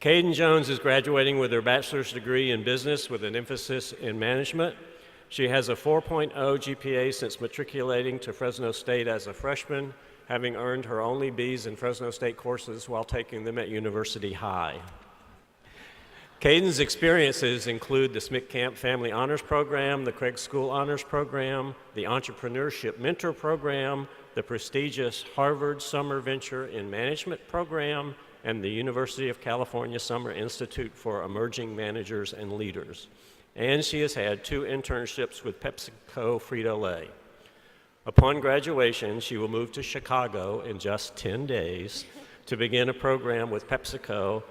Caden Jones is graduating with her bachelor's degree in business with an emphasis in management. She has a 4.0 GPA since matriculating to Fresno State as a freshman, having earned her only B's in Fresno State courses while taking them at University High. Caden's experiences include the Smith Camp Family Honors Program, the Craig School Honors Program, the Entrepreneurship Mentor Program, the prestigious Harvard Summer Venture in Management Program, and the University of California Summer Institute for Emerging Managers and Leaders. And she has had 2 internships with PepsiCo Frito-Lay. Upon graduation, she will move to Chicago in just 10 days to begin a program with PepsiCo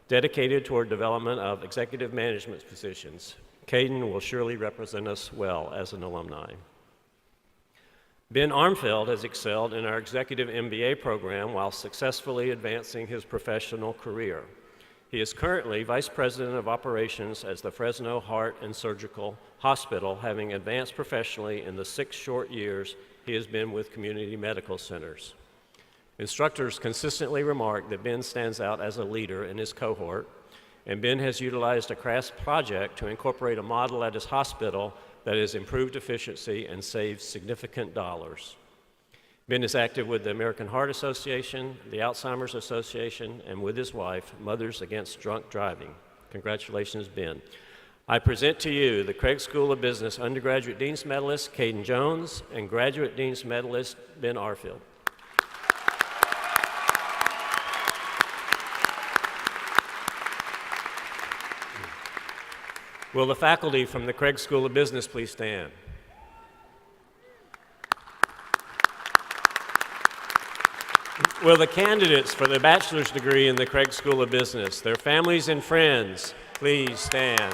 dedicated toward development of executive management positions. Caden will surely represent us well as an alumni. Ben Armfield has excelled in our executive MBA program while successfully advancing his professional career. He is currently Vice President of Operations at the Fresno Heart and Surgical Hospital, having advanced professionally in the 6 short years he has been with community medical centers. Instructors consistently remark that Ben stands out as a leader in his cohort, and Ben has utilized a CRAS project to incorporate a model at his hospital that has improved efficiency and saved significant dollars. Ben is active with the American Heart Association, the Alzheimer's Association, and with his wife, Mothers Against Drunk Driving. Congratulations, Ben. I present to you the Craig School of Business undergraduate Dean's Medalist, Caden Jones, and graduate Dean's Medalist, Ben Armfield. Will the faculty from the Craig School of Business please stand? Will the candidates for the bachelor's degree in the Craig School of Business, their families and friends, please stand?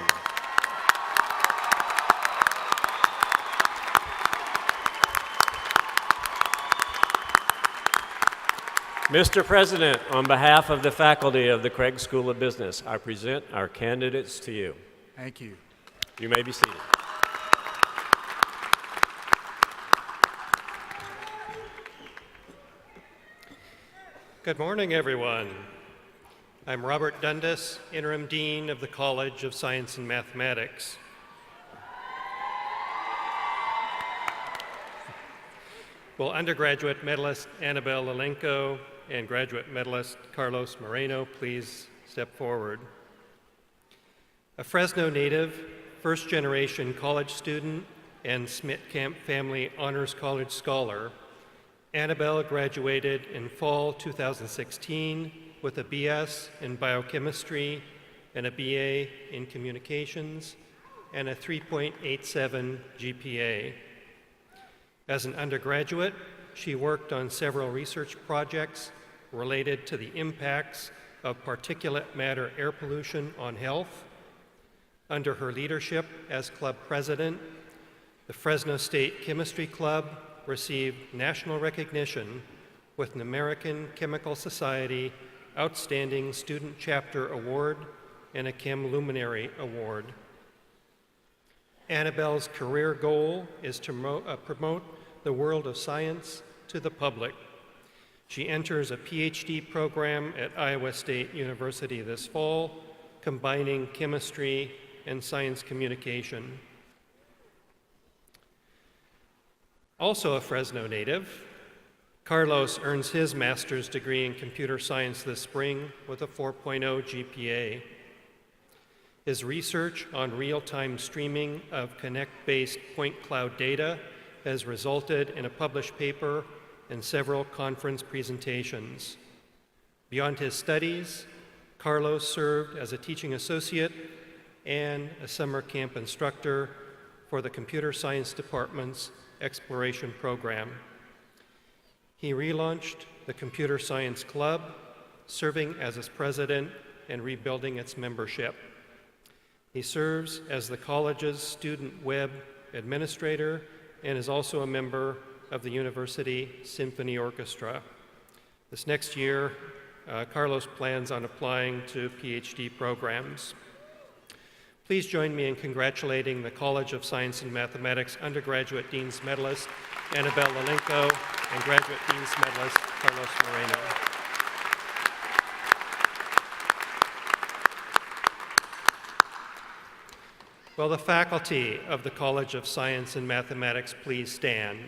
Mr. President, on behalf of the faculty of the Craig School of Business, I present our candidates to you. Thank you. You may be seated. Good morning, everyone. I'm Robert Dundas, Interim Dean of the College of Science and Mathematics. Will undergraduate medalist Annabelle Lelenko and graduate medalist Carlos Moreno please step forward? A Fresno native, first-generation college student, and Smit-Camp family honors college scholar, Annabelle graduated in fall 2016 with a BS in biochemistry and a BA in communications and a 3.87 GPA. As an undergraduate, she worked on several research projects related to the impacts of particulate matter air pollution on health. Under her leadership as club president, the Fresno State Chemistry Club received national recognition with an American Chemical Society Outstanding Student Chapter Award and a Chem Luminary Award. Annabelle's career goal is to promote the world of science to the public. She enters a PhD program at Iowa State University this fall, combining chemistry and science communication. Also a Fresno native, Carlos earns his master's degree in computer science this spring with a 4.0 GPA. His research on real-time streaming of Connect-based point cloud data has resulted in a published paper and several conference presentations. Beyond his studies, Carlos served as a teaching associate and a summer camp instructor for the Computer Science Department's Exploration Program. He relaunched the Computer Science Club, serving as its president and rebuilding its membership. He serves as the college's student web administrator and is also a member of the University Symphony Orchestra. This next year, Carlos plans on applying to PhD programs. Please join me in congratulating the College of Science and Mathematics undergraduate Dean's Medalist, Annabelle Lelenko, and graduate Dean's Medalist, Carlos Moreno. Will the faculty of the College of Science and Mathematics please stand?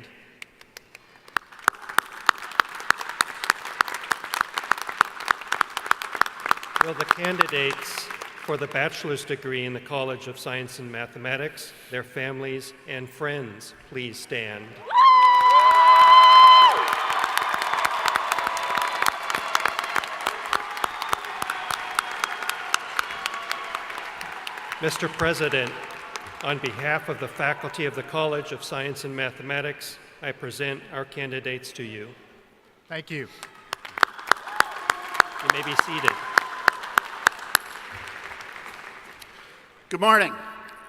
Will the candidates for the bachelor's degree in the College of Science and Mathematics, their families and friends, please stand? Mr. President, on behalf of the faculty of the College of Science and Mathematics, I present our candidates to you. Thank you. You may be seated. Good morning.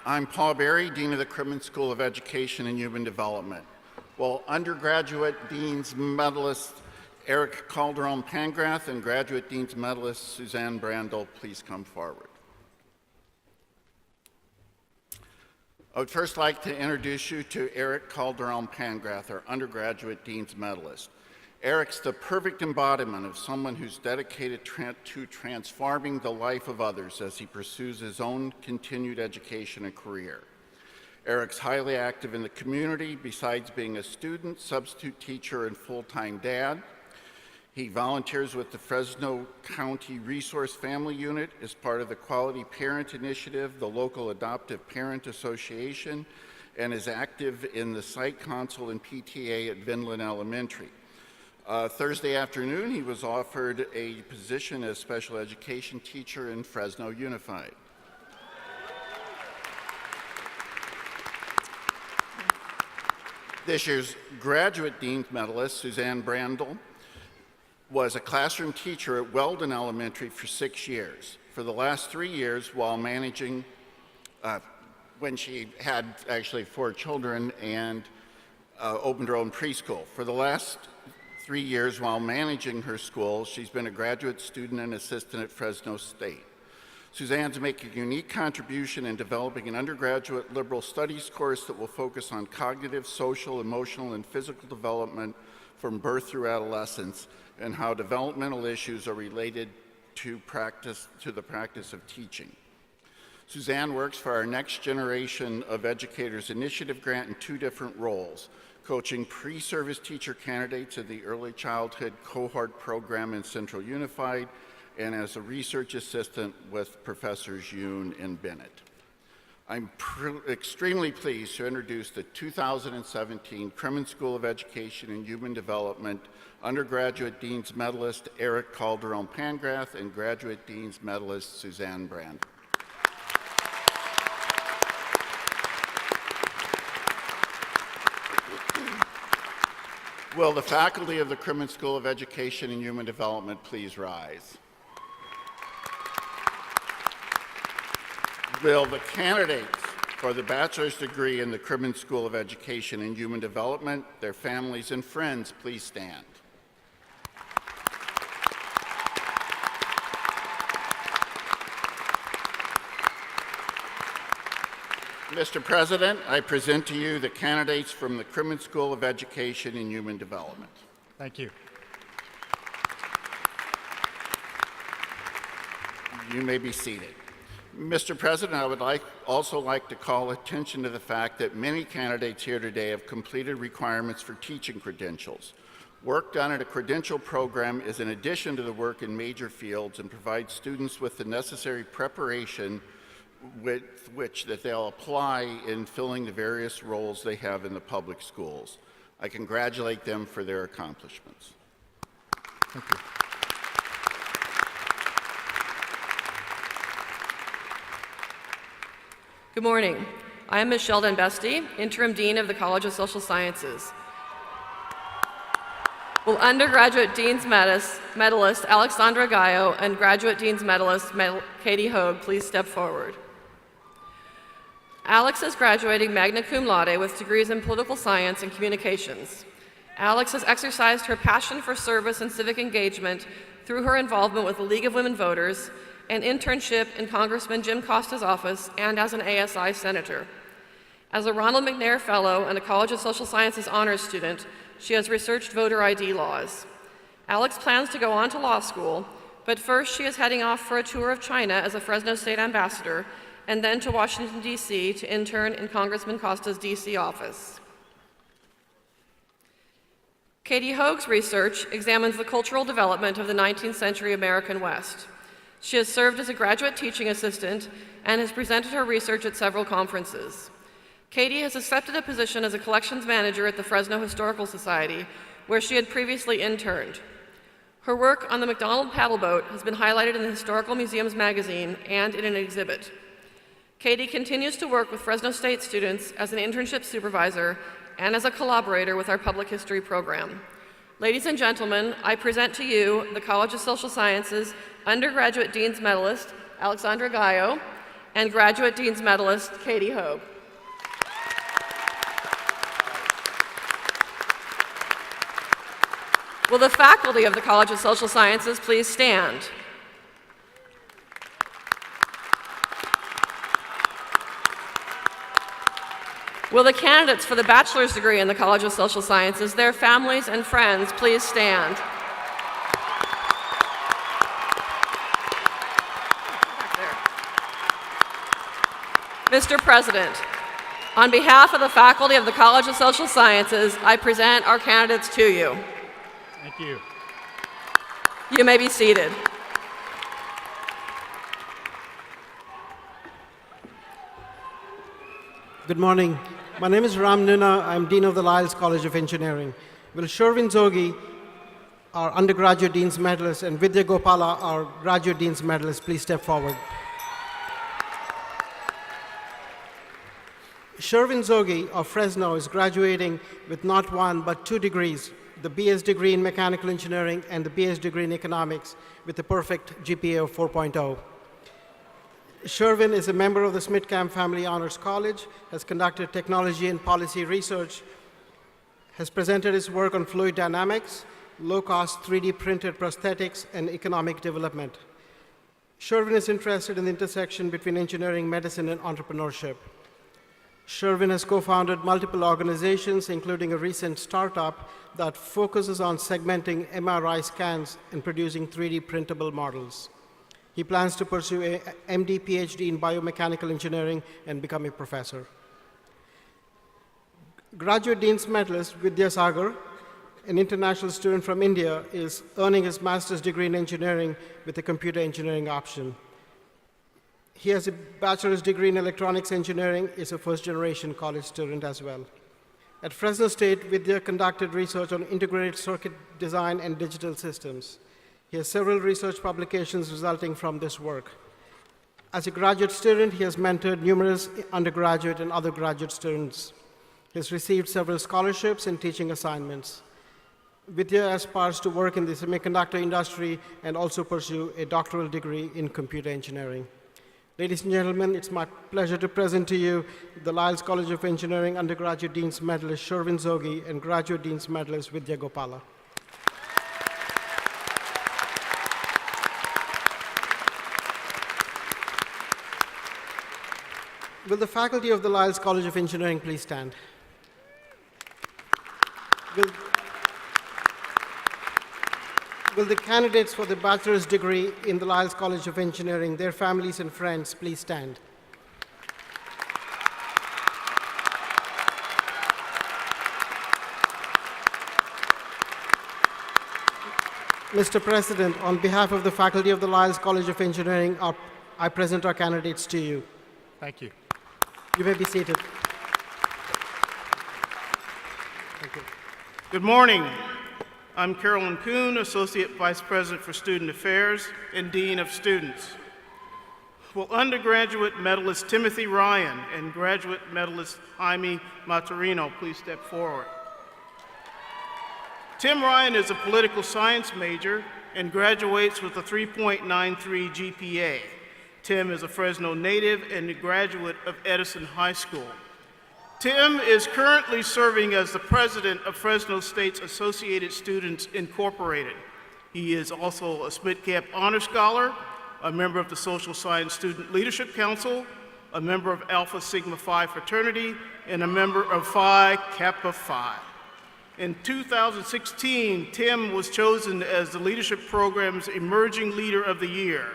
I'm Paul Berry, Dean of the Crimmins School of Education and Human Development. Will undergraduate Dean's Medalist Eric Calderon-Pangrath and graduate Dean's Medalist Suzanne Brandel please come forward? I would first like to introduce you to Eric Calderon-Pangrath, our undergraduate Dean's Medalist. Eric's the perfect embodiment of someone who's dedicated to transforming the life of others as he pursues his own continued education and career. Eric's highly active in the community besides being a student, substitute teacher, and full-time dad. He volunteers with the Fresno County Resource Family Unit as part of the Quality Parent Initiative, the local Adoptive Parent Association, and is active in the Site Council and PTA at Vinland Elementary. Thursday afternoon, he was offered a position as special education teacher in Fresno Unified. This year's graduate Dean's Medalist, Suzanne Brandel, was a classroom teacher at Weldon Elementary for 6 years. For the last 3 years, while managing, when she had actually 4 children and opened her own preschool. For the last 3 years while managing her school, she's been a graduate student and assistant at Fresno State. Suzanne's making a unique contribution in developing an undergraduate liberal studies course that will focus on cognitive, social, emotional, and physical development from birth through adolescence and how developmental issues are related to the practice of teaching. Suzanne works for our Next Generation of Educators Initiative grant in 2 different roles, coaching pre-service teacher candidates in the Early Childhood Cohort Program in Central Unified, and as a research assistant with Professors Yoon and Bennett. I'm extremely pleased to introduce the 2017 Crimmins School of Education and Human Development Undergraduate Dean's Medalist Eric Calderon-Pangrath and Graduate Dean's Medalist Suzanne Brand. Will the faculty of the Crimmins School of Education and Human Development please rise? Will the candidates for the bachelor's degree in the Crimmins School of Education and Human Development, their families and friends, please stand? Mr. President, I present to you the candidates from the Crimmins School of Education and Human Development. Thank you. You may be seated. Mr. President, I would also like to call attention to the fact that many candidates here today have completed requirements for teaching credentials. Work done at a credential program is in addition to the work in major fields and provides students with the necessary preparation with which that they'll apply in filling the various roles they have in the public schools. I congratulate them for their accomplishments. Thank you. Good morning. I am Ms. Sheldon Bestie, Interim Dean of the College of Social Sciences. Will Undergraduate Dean's Medalist Alexandra Gallo and Graduate Dean's Medalist Katie Hogue please step forward? Alex is graduating magna cum laude with degrees in political science and communications. Alex has exercised her passion for service and civic engagement through her involvement with the League of Women Voters, an internship in Congressman Jim Costa's office, and as an ASI senator. As a Ronald McNair Fellow and a College of Social Sciences honors student, she has researched voter ID laws. Alex plans to go on to law school, but first she is heading off for a tour of China as a Fresno State ambassador, and then to Washington, D.C. to intern in Congressman Costa's D.C. office. Katie Hogue's research examines the cultural development of the 19th century American West. She has served as a graduate teaching assistant and has presented her research at several conferences. Katie has accepted a position as a collections manager at the Fresno Historical Society, where she had previously interned. Her work on the McDonald paddleboat has been highlighted in the Historical Museums magazine and in an exhibit. Katie continues to work with Fresno State students as an internship supervisor and as a collaborator with our public history program. Ladies and gentlemen, I present to you the College of Social Sciences Undergraduate Dean's Medalist Alexandra Gallo and Graduate Dean's Medalist Katie Hogue. Will the faculty of the College of Social Sciences please stand? Will the candidates for the bachelor's degree in the College of Social Sciences, their families and friends, please stand? Mr. President, on behalf of the faculty of the College of Social Sciences, I present our candidates to you. Thank you. You may be seated. Good morning. My name is Ram Nuna. I'm Dean of the Lyles College of Engineering. Will Shervin Zogi, our Undergraduate Dean's Medalist, and Vidya Gopala, our Graduate Dean's Medalist, please step forward. Shervin Zogi of Fresno is graduating with not one but 2 degrees, the BS degree in Mechanical Engineering and the BS degree in Economics with a perfect GPA of 4.0. Shervin is a member of the Smith-Camp Family Honors College, has conducted technology and policy research, has presented his work on fluid dynamics, low-cost 3D printed prosthetics, and economic development. Shervin is interested in the intersection between engineering, medicine, and entrepreneurship. Shervin has co-founded multiple organizations, including a recent startup that focuses on segmenting MRI scans and producing 3D printable models. He plans to pursue a MD PhD in biomechanical engineering and become a professor. Graduate Dean's Medalist Vidya Sagar, an international student from India, is earning his master's degree in engineering with a computer engineering option. He has a bachelor's degree in electronics engineering, is a first-generation college student as well. At Fresno State, Vidya conducted research on integrated circuit design and digital systems. He has several research publications resulting from this work. As a graduate student, he has mentored numerous undergraduate and other graduate students. He has received several scholarships and teaching assignments. Vidya aspires to work in the semiconductor industry and also pursue a doctoral degree in computer engineering. Ladies and gentlemen, it's my pleasure to present to you the Lyles College of Engineering Undergraduate Dean's Medalist Shervin Zogi and Graduate Dean's Medalist Vidya Gopala. Will the faculty of the Lyles College of Engineering please stand? Will the candidates for the bachelor's degree in the Lyles College of Engineering, their families and friends, please stand? Mr. President, on behalf of the faculty of the Lyles College of Engineering, I present our candidates to you. Thank you. You may be seated. Thank you. Good morning. I'm Carolyn Kuhn, Associate Vice President for Student Affairs and Dean of Students. Will undergraduate medalist Timothy Ryan and graduate medalist Jaime Maturino please step forward? Tim Ryan is a political science major and graduates with a 3.93 GPA. Tim is a Fresno native and a graduate of Edison High School. Tim is currently serving as the president of Fresno State's Associated Students Incorporated. He is also a Schmidt-Camp Honor Scholar, a member of the Social Science Student Leadership Council, a member of Alpha Sigma Phi fraternity, and a member of Phi Kappa Phi. In 2016, Tim was chosen as the leadership program's Emerging Leader of the Year.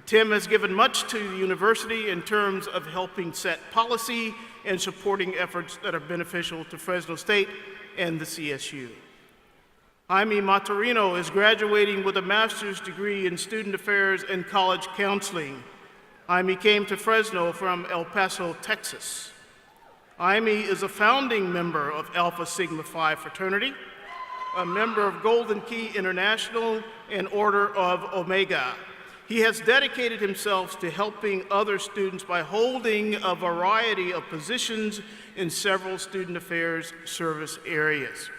Tim has given much to the university in terms of helping set policy and supporting efforts that are beneficial to Fresno State and the CSU. Jaime Maturino is graduating with a master's degree in student affairs and college counseling. Jaime came to Fresno from El Paso, Texas. Jaime is a founding member of Alpha Sigma Phi fraternity, a member of Golden Key International and Order of Omega. He has dedicated himself to helping other students by holding a variety of positions in several student affairs service areas.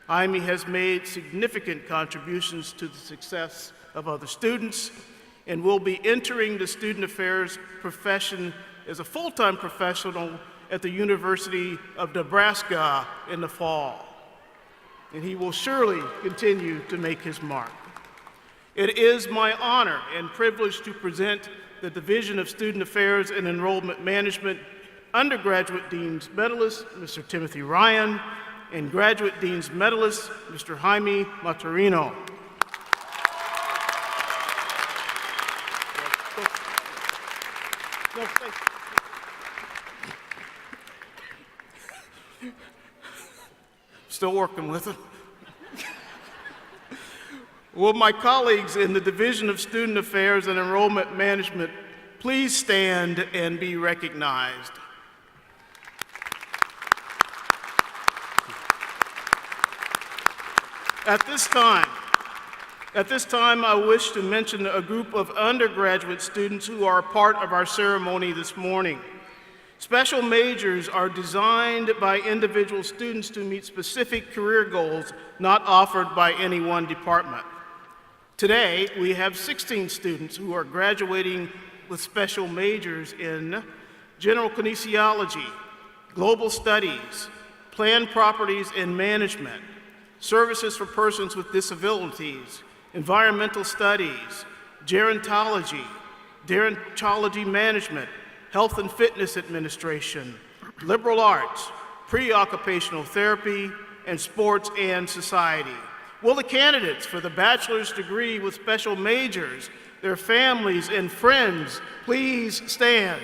Jaime has made significant contributions to the success of other students and will be entering the student affairs profession as a full-time professional at the University of Nebraska in the fall. And he will surely continue to make his mark. It is my honor and privilege to present the Division of Student Affairs and Enrollment Management Undergraduate Dean's Medalist, Mr. Timothy Ryan, and Graduate Dean's Medalist, Mr. Jaime Maturino. Still working with it. Will my colleagues in the Division of Student Affairs and Enrollment Management please stand and be recognized? At this time, I wish to mention a group of undergraduate students who are a part of our ceremony this morning. Special majors are designed by individual students to meet specific career goals not offered by any one department. Today, we have 16 students who are graduating with special majors in general kinesiology, global studies, planned properties and management, services for persons with disabilities, environmental studies, gerontology, gerontology management, health and fitness administration, liberal arts, pre-occupational therapy, and sports and society. Will the candidates for the bachelor's degree with special majors, their families and friends, please stand?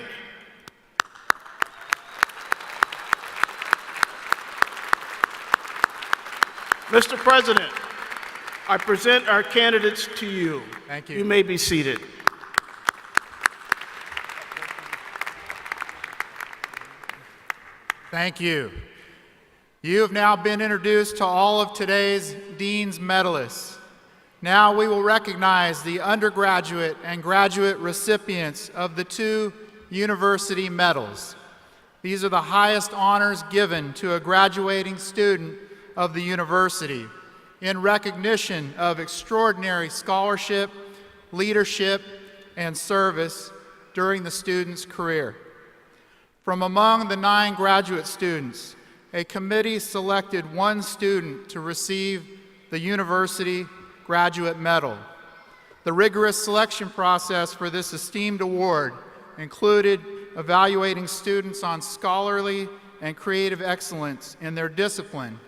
Mr. President, I present our candidates to you. Thank you. You may be seated. Thank you. You have now been introduced to all of today's Dean's medalists. Now we will recognize the undergraduate and graduate recipients of the 2 university medals. These are the highest honors given to a graduating student of the university in recognition of extraordinary scholarship, leadership, and service during the student's career. From among the 9 graduate students, a committee selected 1 student to receive the University Graduate Medal. The rigorous selection process for this esteemed award included evaluating students on scholarly and creative excellence in their discipline,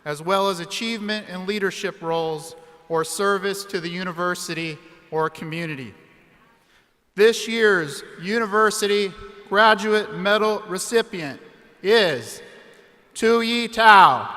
as well as achievement in leadership roles or service to the university or community. This year's University Graduate Medal recipient is Tu Yi Tao.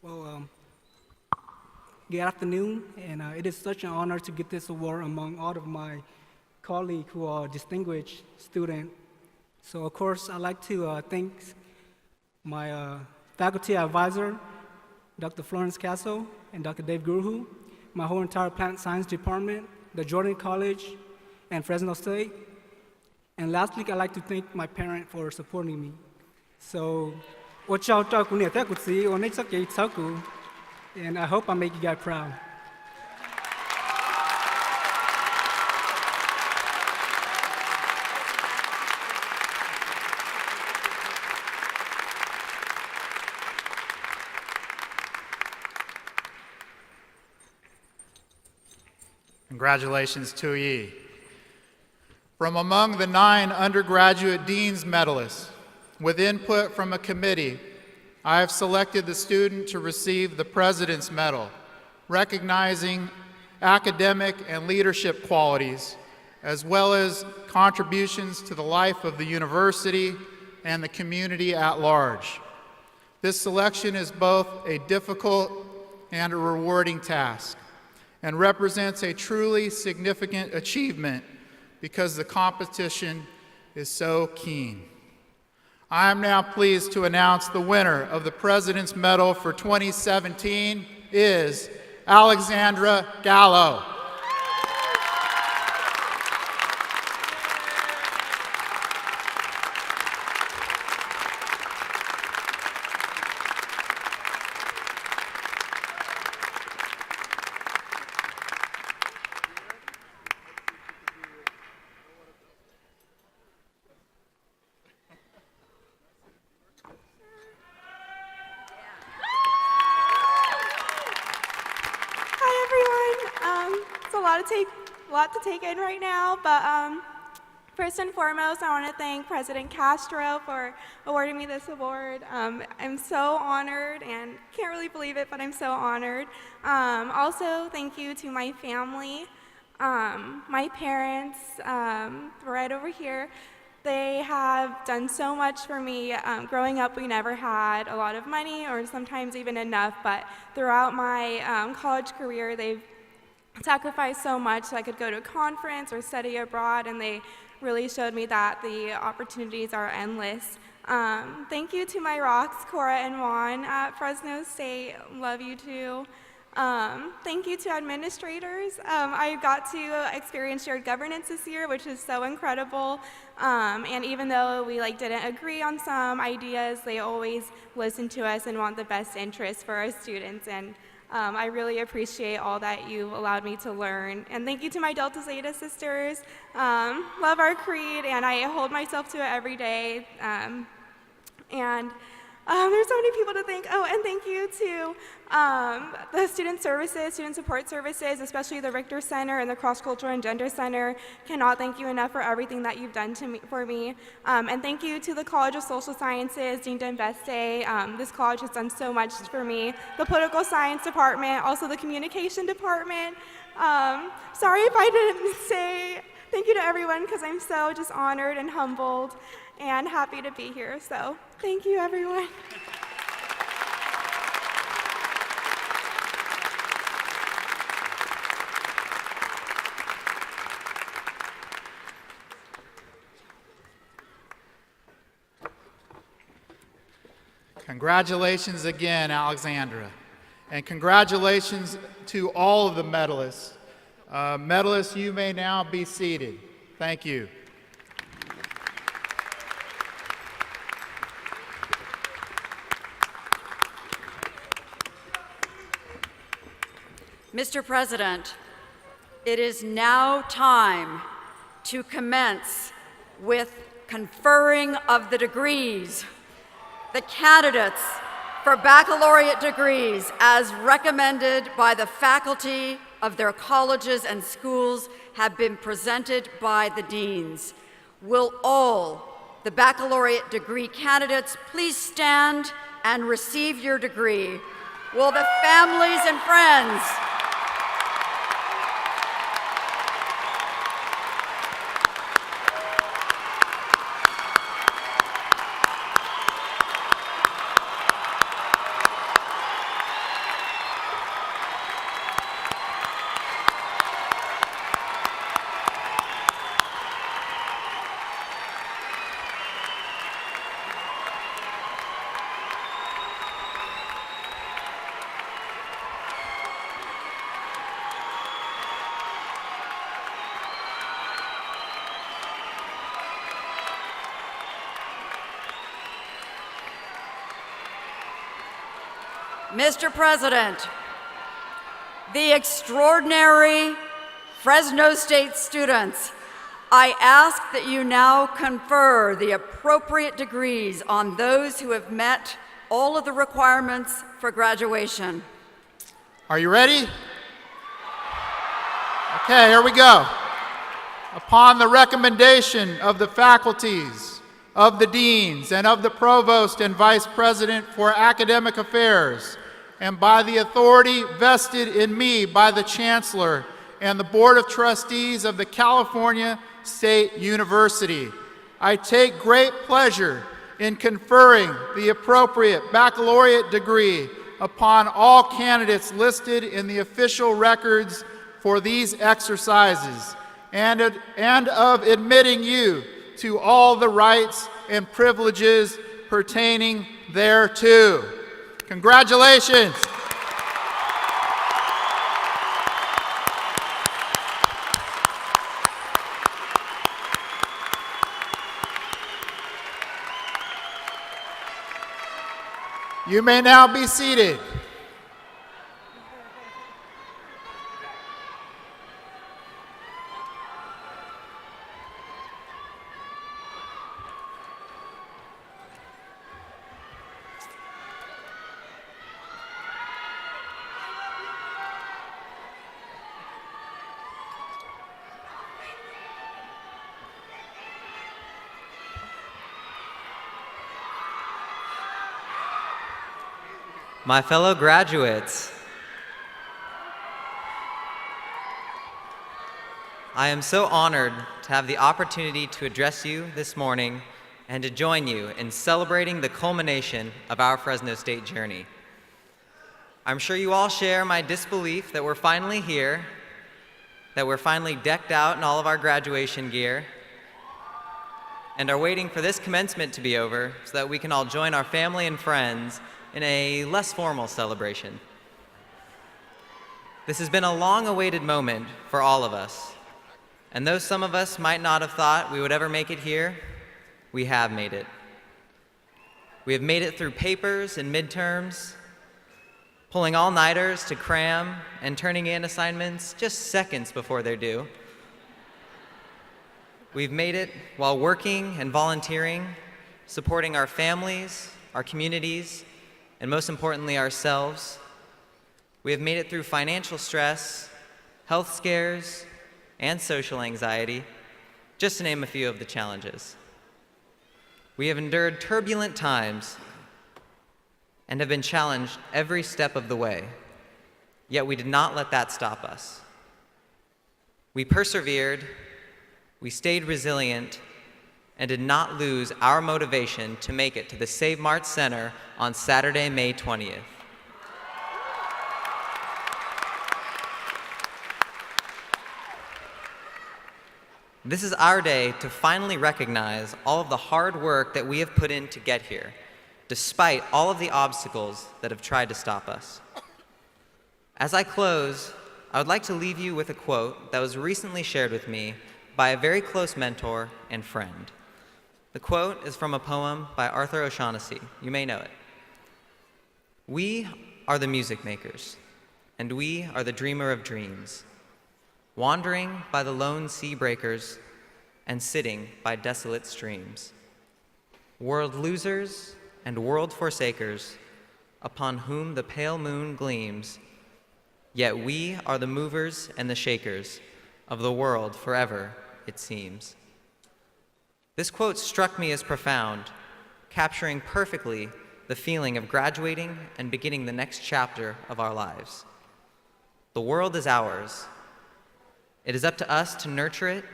Well, good afternoon, and it is such an honor to get this award among all of my colleagues who are distinguished students. So, of course, I'd like to thank my faculty advisor, Dr. Florence Castle and Dr. Dave Guruhu, my whole entire plant science department, the Jordan College, and Fresno State. And lastly, I'd like to thank my parents for supporting me. So, and I hope I make you guys proud. Congratulations, Tu Yi. From among the 9 undergraduate Dean's medalists, with input from a committee, I have selected the student to receive the President's Medal, recognizing academic and leadership qualities, as well as contributions to the life of the university and the community at large. This selection is both a difficult and a rewarding task, and represents a truly significant achievement because the competition is so keen. I am now pleased to announce the winner of the President's Medal for 2017 is Alexandra Gallo. A lot to take in right now, but first and foremost, I want to thank President Castro for awarding me this award. I'm so honored and can't really believe it, but I'm so honored. Also, thank you to my family, my parents, right over here. They have done so much for me. Growing up, we never had a lot of money or sometimes even enough, but throughout my college career, they've sacrificed so much so I could go to a conference or study abroad, and they really showed me that the opportunities are endless. Thank you to my rocks, Cora and Juan at Fresno State. Love you too. Thank you to administrators. I got to experience shared governance this year, which is so incredible. And even though we didn't agree on some ideas, they always listen to us and want the best interest for our students. And I really appreciate all that you've allowed me to learn. And thank you to my Delta Zeta sisters. Love our creed, and I hold myself to it every day. And There's so many people to thank. Oh, and thank you to the Student Services, Student Support Services, especially the Richter Center and the Cross Cultural and Gender Center. Cannot thank you enough for everything that you've done for me. And thank you to the College of Social Sciences, Dean Dembeste. This college has done so much for me. The Political Science Department, also the Communication Department. Sorry if I didn't say thank you to everyone, because I'm so just honored and humbled and happy to be here. So thank you, everyone. Congratulations again, Alexandra. And congratulations to all of the medalists. Medalists, you may now be seated. Thank you. Mr. President, it is now time to commence with conferring of the degrees. The candidates for baccalaureate degrees, as recommended by the faculty of their colleges and schools, have been presented by the deans. Will all the baccalaureate degree candidates please stand and receive your degree? Will the families and friends Mr. President, the extraordinary Fresno State students, I ask that you now confer the appropriate degrees on those who have met all of the requirements for graduation. Are you ready? Okay, here we go. Upon the recommendation of the faculties, of the deans, and of the provost and vice president for academic affairs, and by the authority vested in me by the chancellor and the board of trustees of the California State University, I take great pleasure in conferring the appropriate baccalaureate degree upon all candidates listed in the official records for these exercises, and of admitting you to all the rights and privileges pertaining thereto. Congratulations. You may now be seated. My fellow graduates, I am so honored to have the opportunity to address you this morning and to join you in celebrating the culmination of our Fresno State journey. I'm sure you all share my disbelief that we're finally here, that we're finally decked out in all of our graduation gear, and are waiting for this commencement to be over so that we can all join our family and friends in a less formal celebration. This has been a long-awaited moment for all of us, and though some of us might not have thought we would ever make it here, we have made it. We have made it through papers and midterms, pulling all-nighters to cram and turning in assignments just seconds before they're due. We've made it while working and volunteering, supporting our families, our communities, and most importantly, ourselves. We have made it through financial stress, health scares, and social anxiety, just to name a few of the challenges. We have endured turbulent times and have been challenged every step of the way, yet we did not let that stop us. We persevered, we stayed resilient, and did not lose our motivation to make it to the Save Mart Center on Saturday, May 20th. This is our day to finally recognize all of the hard work that we have put in to get here, despite all of the obstacles that have tried to stop us. As I close, I would like to leave you with a quote that was recently shared with me by a very close mentor and friend. The quote is from a poem by Arthur O'Shaughnessy. You may know it. "We are the music makers, and we are the dreamer of dreams, wandering by the lone sea breakers and sitting by desolate streams. World losers and world forsakers, upon whom the pale moon gleams, yet we are the movers and the shakers of the world forever, it seems." This quote struck me as profound, capturing perfectly the feeling of graduating and beginning the next chapter of our lives. The world is ours. It is up to us to nurture it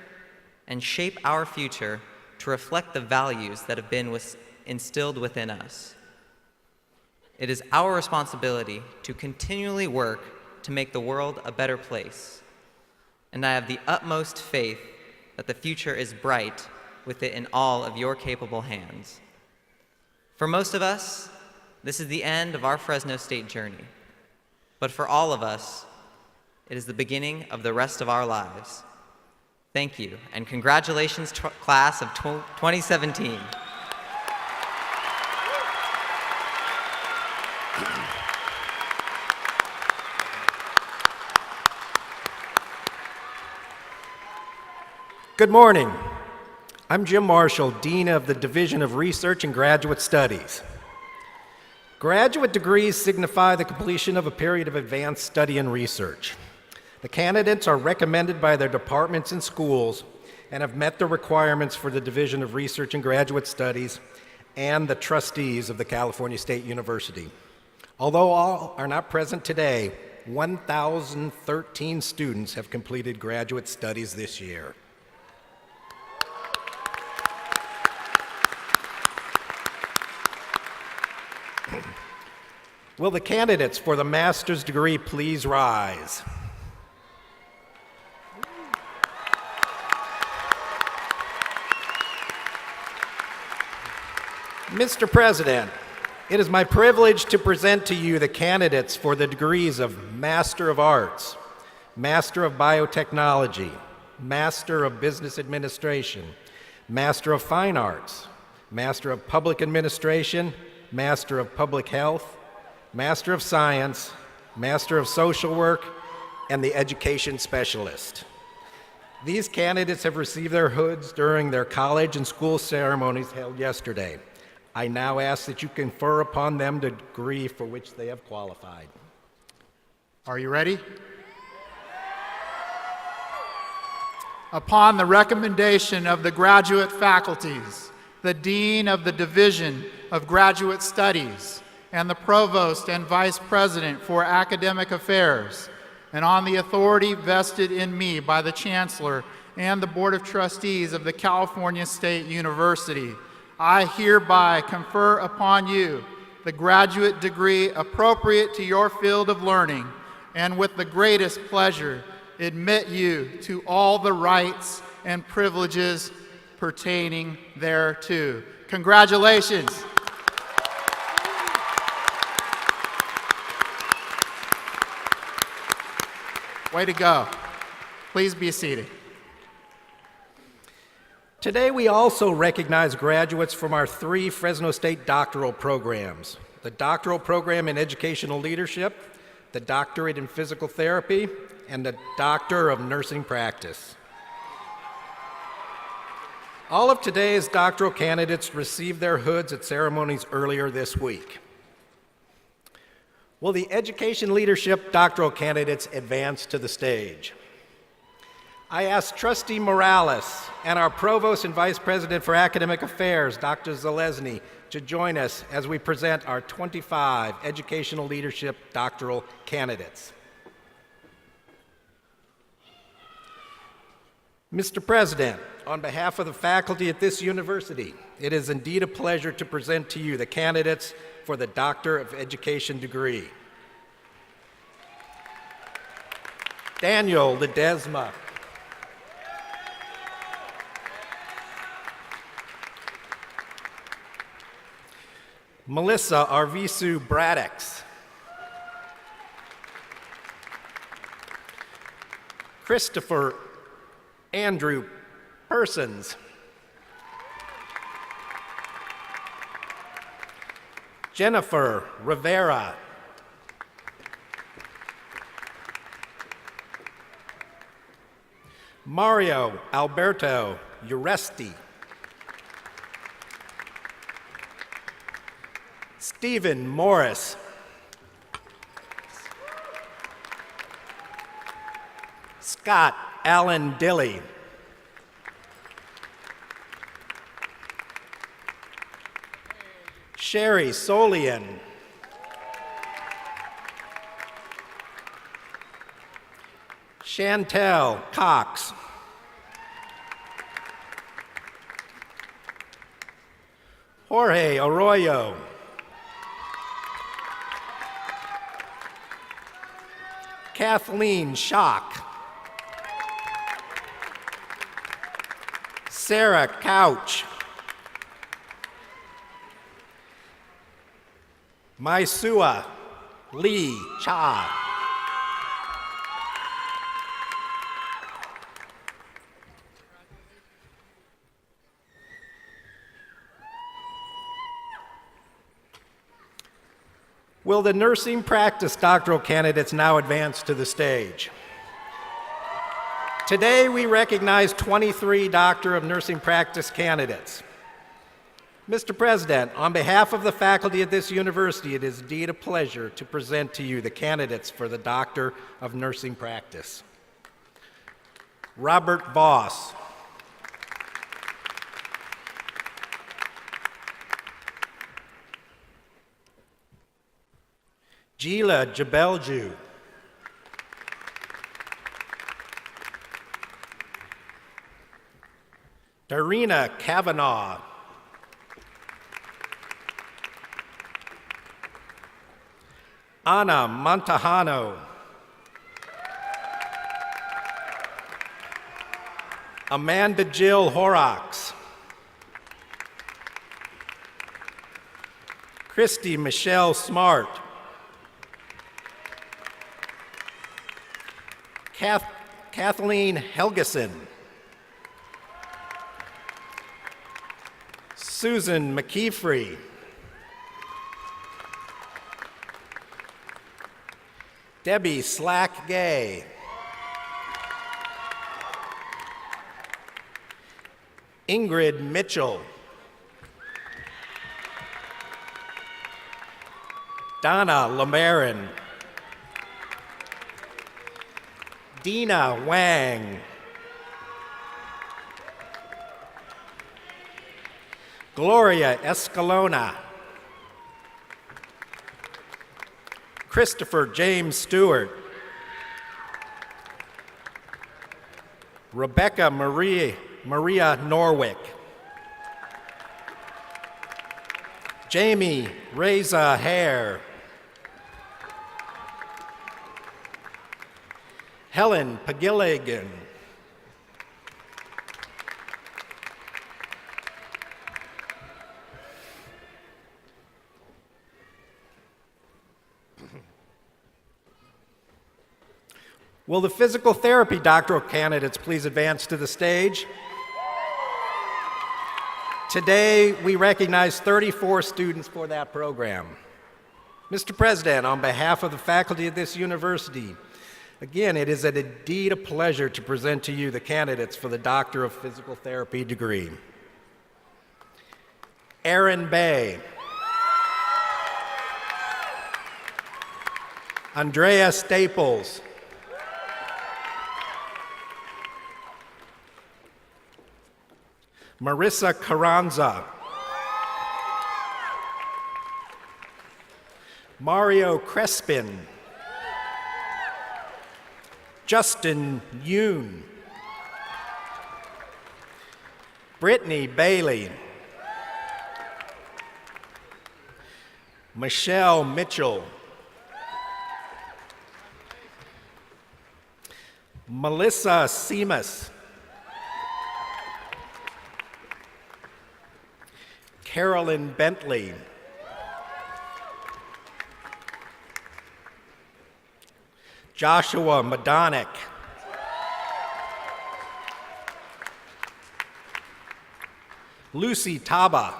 and shape our future to reflect the values that have been instilled within us. It is our responsibility to continually work to make the world a better place, and I have the utmost faith that the future is bright with it in all of your capable hands. For most of us, this is the end of our Fresno State journey, but for all of us, it is the beginning of the rest of our lives. Thank you, and congratulations, class of 2017. Good morning. I'm Jim Marshall, Dean of the Division of Research and Graduate Studies. Graduate degrees signify the completion of a period of advanced study and research. The candidates are recommended by their departments and schools and have met the requirements for the Division of Research and Graduate Studies and the trustees of the California State University. Although all are not present today, 1,013 students have completed graduate studies this year. Will the candidates for the master's degree please rise? Mr. President, it is my privilege to present to you the candidates for the degrees of Master of Arts, Master of Biotechnology, Master of Business Administration, Master of Fine Arts, Master of Public Administration, Master of Public Health, Master of Science, Master of Social Work, and the Education Specialist. These candidates have received their hoods during their college and school ceremonies held yesterday. I now ask that you confer upon them the degree for which they have qualified. Are you ready? Upon the recommendation of the graduate faculties, the Dean of the Division of Graduate Studies, and the Provost and Vice President for Academic Affairs, and on the authority vested in me by the Chancellor and the Board of Trustees of the California State University, I hereby confer upon you the graduate degree appropriate to your field of learning, and with the greatest pleasure admit you to all the rights and privileges pertaining thereto. Congratulations. Way to go. Please be seated. Today, we also recognize graduates from our 3 Fresno State doctoral programs: the Doctoral Program in Educational Leadership, the Doctorate in Physical Therapy, and the Doctor of Nursing Practice. All of today's doctoral candidates received their hoods at ceremonies earlier this week. Will the education leadership doctoral candidates advance to the stage? I ask Trustee Morales and our Provost and Vice President for Academic Affairs, Dr. Zalesny, to join us as we present our 25 educational leadership doctoral candidates. Mr. President, on behalf of the faculty at this university, it is indeed a pleasure to present to you the candidates for the Doctor of Education degree. Daniel Ledesma. Melissa Arvisu Braddox. Christopher Andrew Persons. Jennifer Rivera. Mario Alberto Uresti. Stephen Morris. Scott Allen Dilly. Sherry Solian. Chantel Cox. Jorge Arroyo. Kathleen Schock. Sarah Couch. Maisua Lee Cha. Will the nursing practice doctoral candidates now advance to the stage? Today we recognize 23 Doctor of Nursing Practice candidates. Mr. President, on behalf of the faculty at this university, it is indeed a pleasure to present to you the candidates for the Doctor of Nursing Practice. Robert Voss. Gila Jabelju. Darina Kavanaugh. Ana Montejano. Amanda Jill Horrocks. Christy Michelle Smart. Kathleen Helgeson. Susan McKeefrey. Debbie Slack Gay. Ingrid Mitchell. Donna Lamarin. Dina Wang. Gloria Escalona. Christopher James Stewart. Rebecca Maria Norwick. Jamie Reza Hare. Helen Pagilligan. Will the physical therapy doctoral candidates please advance to the stage? Today, we recognize 34 students for that program. Mr. President, on behalf of the faculty at this university, again, it is indeed a pleasure to present to you the candidates for the Doctor of Physical Therapy degree. Aaron Bay. Andrea Staples. Marissa Carranza. Mario Crespin. Justin Yoon. Brittany Bailey. Michelle Mitchell. Melissa Seamus. Carolyn Bentley. Joshua Madonic. Lucy Taba.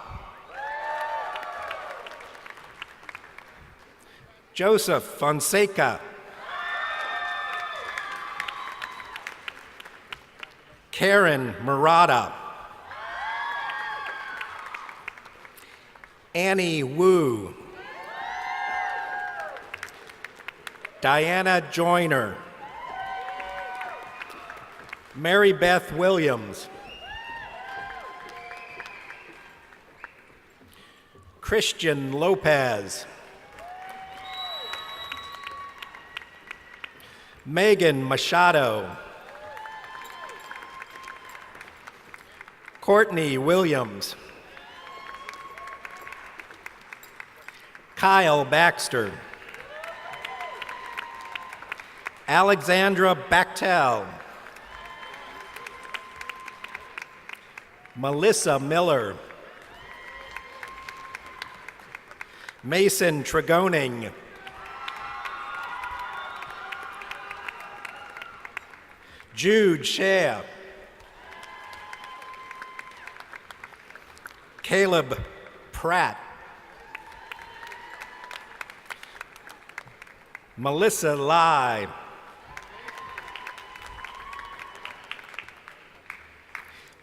Joseph Fonseca. Karen Murata. Annie Wu. Diana Joyner. Mary Beth Williams. Christian Lopez. Megan Machado. Courtney Williams. Kyle Baxter. Alexandra Bachtel. Melissa Miller. Mason Tregoning. Jude Shea. Caleb Pratt. Melissa Lai.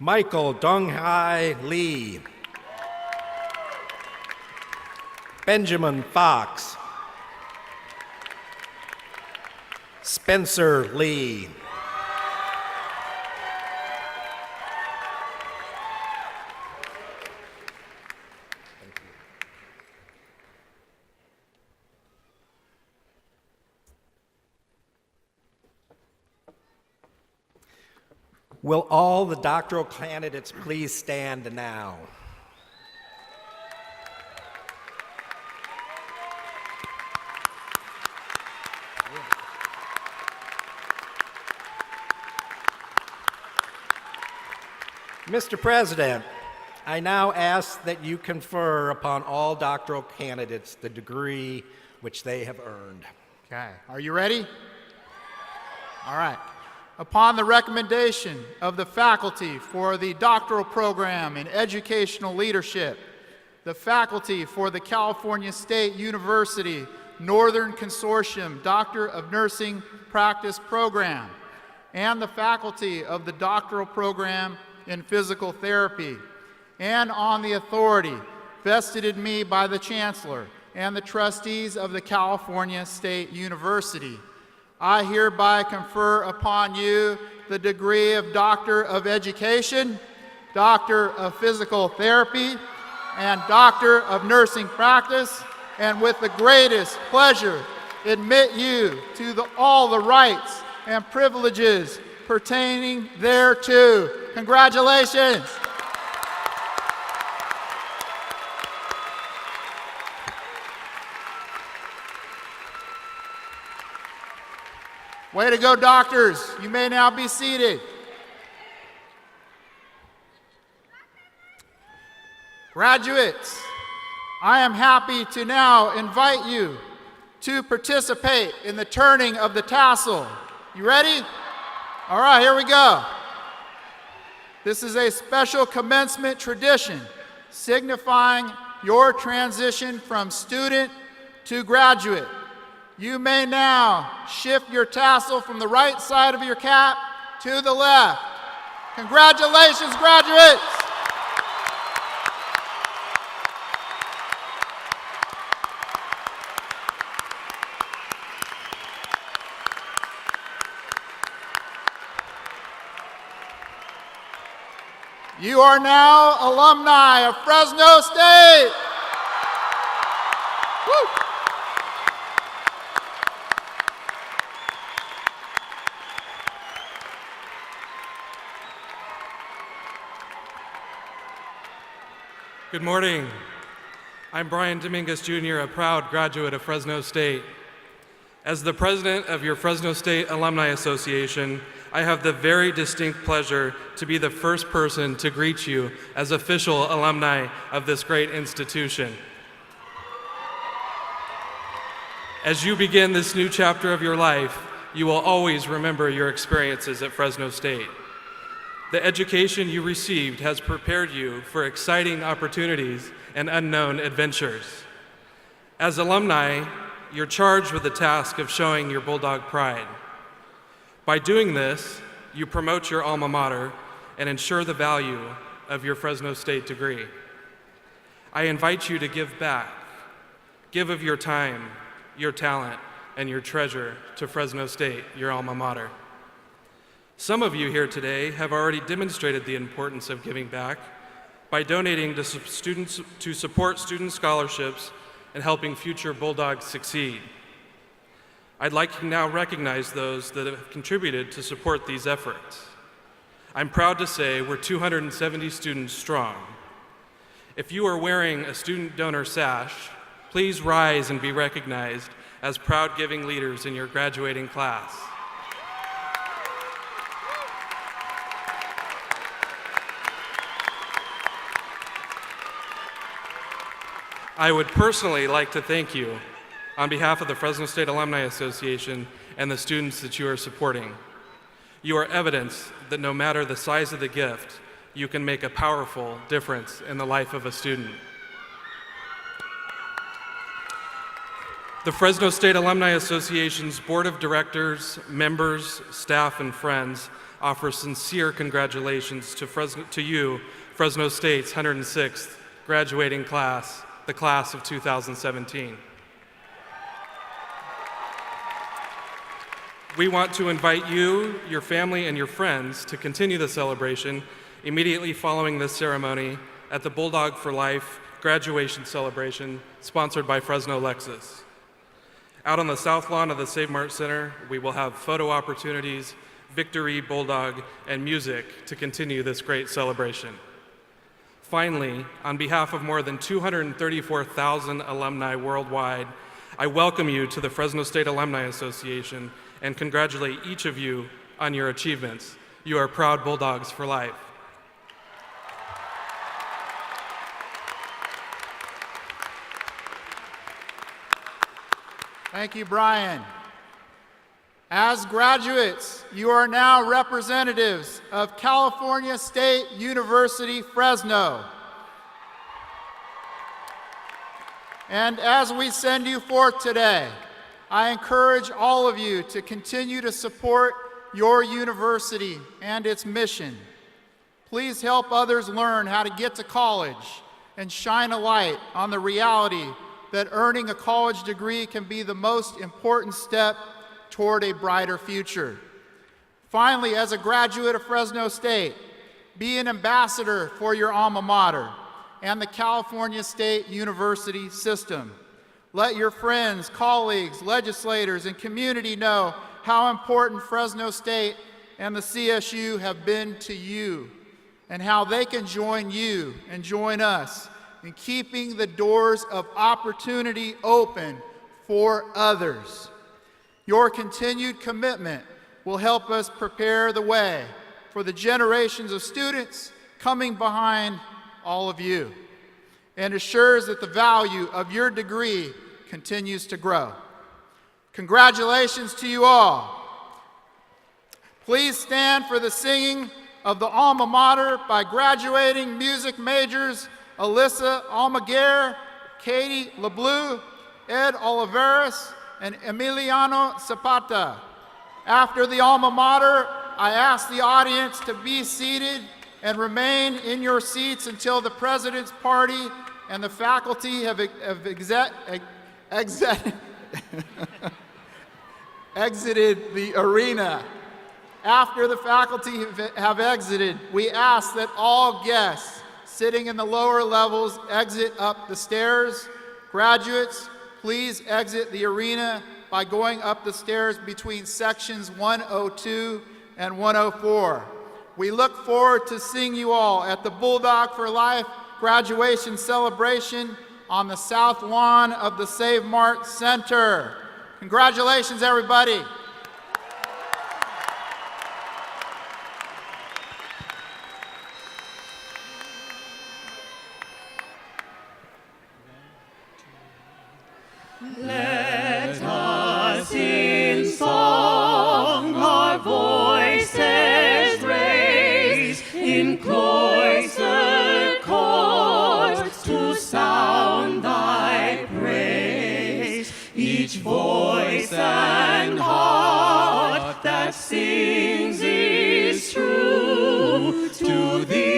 Michael Donghai Lee. Benjamin Fox. Spencer Lee. Will all the doctoral candidates please stand now? Mr. President, I now ask that you confer upon all doctoral candidates the degree which they have earned. Okay, are you ready? All right. Upon the recommendation of the faculty for the doctoral program in educational leadership, the faculty for the California State University Northern Consortium Doctor of Nursing Practice Program, and the faculty of the doctoral program in physical therapy, and on the authority vested in me by the Chancellor and the trustees of the California State University, I hereby confer upon you the degree of Doctor of Education, Doctor of Physical Therapy, and Doctor of Nursing Practice, and with the greatest pleasure admit you to all the rights and privileges pertaining thereto. Congratulations. Way to go, doctors. You may now be seated. Graduates, I am happy to now invite you to participate in the turning of the tassel. You ready? All right, here we go. This is a special commencement tradition signifying your transition from student to graduate. You may now shift your tassel from the right side of your cap to the left. Congratulations, graduates! You are now alumni of Fresno State. Woo! Good morning. I'm Brian Dominguez Jr., a proud graduate of Fresno State. As the president of your Fresno State Alumni Association, I have the very distinct pleasure to be the first person to greet you as official alumni of this great institution. As you begin this new chapter of your life, you will always remember your experiences at Fresno State. The education you received has prepared you for exciting opportunities and unknown adventures. As alumni, you're charged with the task of showing your Bulldog pride. By doing this, you promote your alma mater and ensure the value of your Fresno State degree. I invite you to give back. Give of your time, your talent, and your treasure to Fresno State, your alma mater. Some of you here today have already demonstrated the importance of giving back by donating to support student scholarships and helping future Bulldogs succeed. I'd like to now recognize those that have contributed to support these efforts. I'm proud to say we're 270 students strong. If you are wearing a student donor sash, please rise and be recognized as proud giving leaders in your graduating class. I would personally like to thank you on behalf of the Fresno State Alumni Association and the students that you are supporting. You are evidence that no matter the size of the gift, you can make a powerful difference in the life of a student. The Fresno State Alumni Association's Board of Directors, members, staff, and friends offer sincere congratulations to you, Fresno State's 106th graduating class, the class of 2017. We want to invite you, your family, and your friends to continue the celebration immediately following this ceremony at the Bulldog for Life graduation celebration sponsored by Fresno Lexus. Out on the south lawn of the Save Mart Center, we will have photo opportunities, victory, Bulldog, and music to continue this great celebration. Finally, on behalf of more than 234,000 alumni worldwide, I welcome you to the Fresno State Alumni Association and congratulate each of you on your achievements. You are proud Bulldogs for life. Thank you, Brian. As graduates, you are now representatives of California State University, Fresno. And as we send you forth today, I encourage all of you to continue to support your university and its mission. Please help others learn how to get to college and shine a light on the reality that earning a college degree can be the most important step toward a brighter future. Finally, as a graduate of Fresno State, be an ambassador for your alma mater and the California State University system. Let your friends, colleagues, legislators, and community know how important Fresno State and the CSU have been to you and how they can join you and join us in keeping the doors of opportunity open for others. Your continued commitment will help us prepare the way for the generations of students coming behind all of you and assures that the value of your degree continues to grow. Congratulations to you all. Please stand for the singing of the alma mater by graduating music majors Alyssa Almaguer, Katie LeBleu, Ed Oliveras, and Emiliano Zapata. After the alma mater, I ask the audience to be seated and remain in your seats until the President's Party and the faculty have exited the arena. After the faculty have exited, we ask that all guests sitting in the lower levels exit up the stairs. Graduates, please exit the arena by going up the stairs between sections 102 and 104. We look forward to seeing you all at the Bulldog for Life graduation celebration on the south lawn of the Save Mart Center. Congratulations, everybody. Let us in song our voices raise in cloistered courts to sound thy praise. Each voice and heart that sings is true to thee.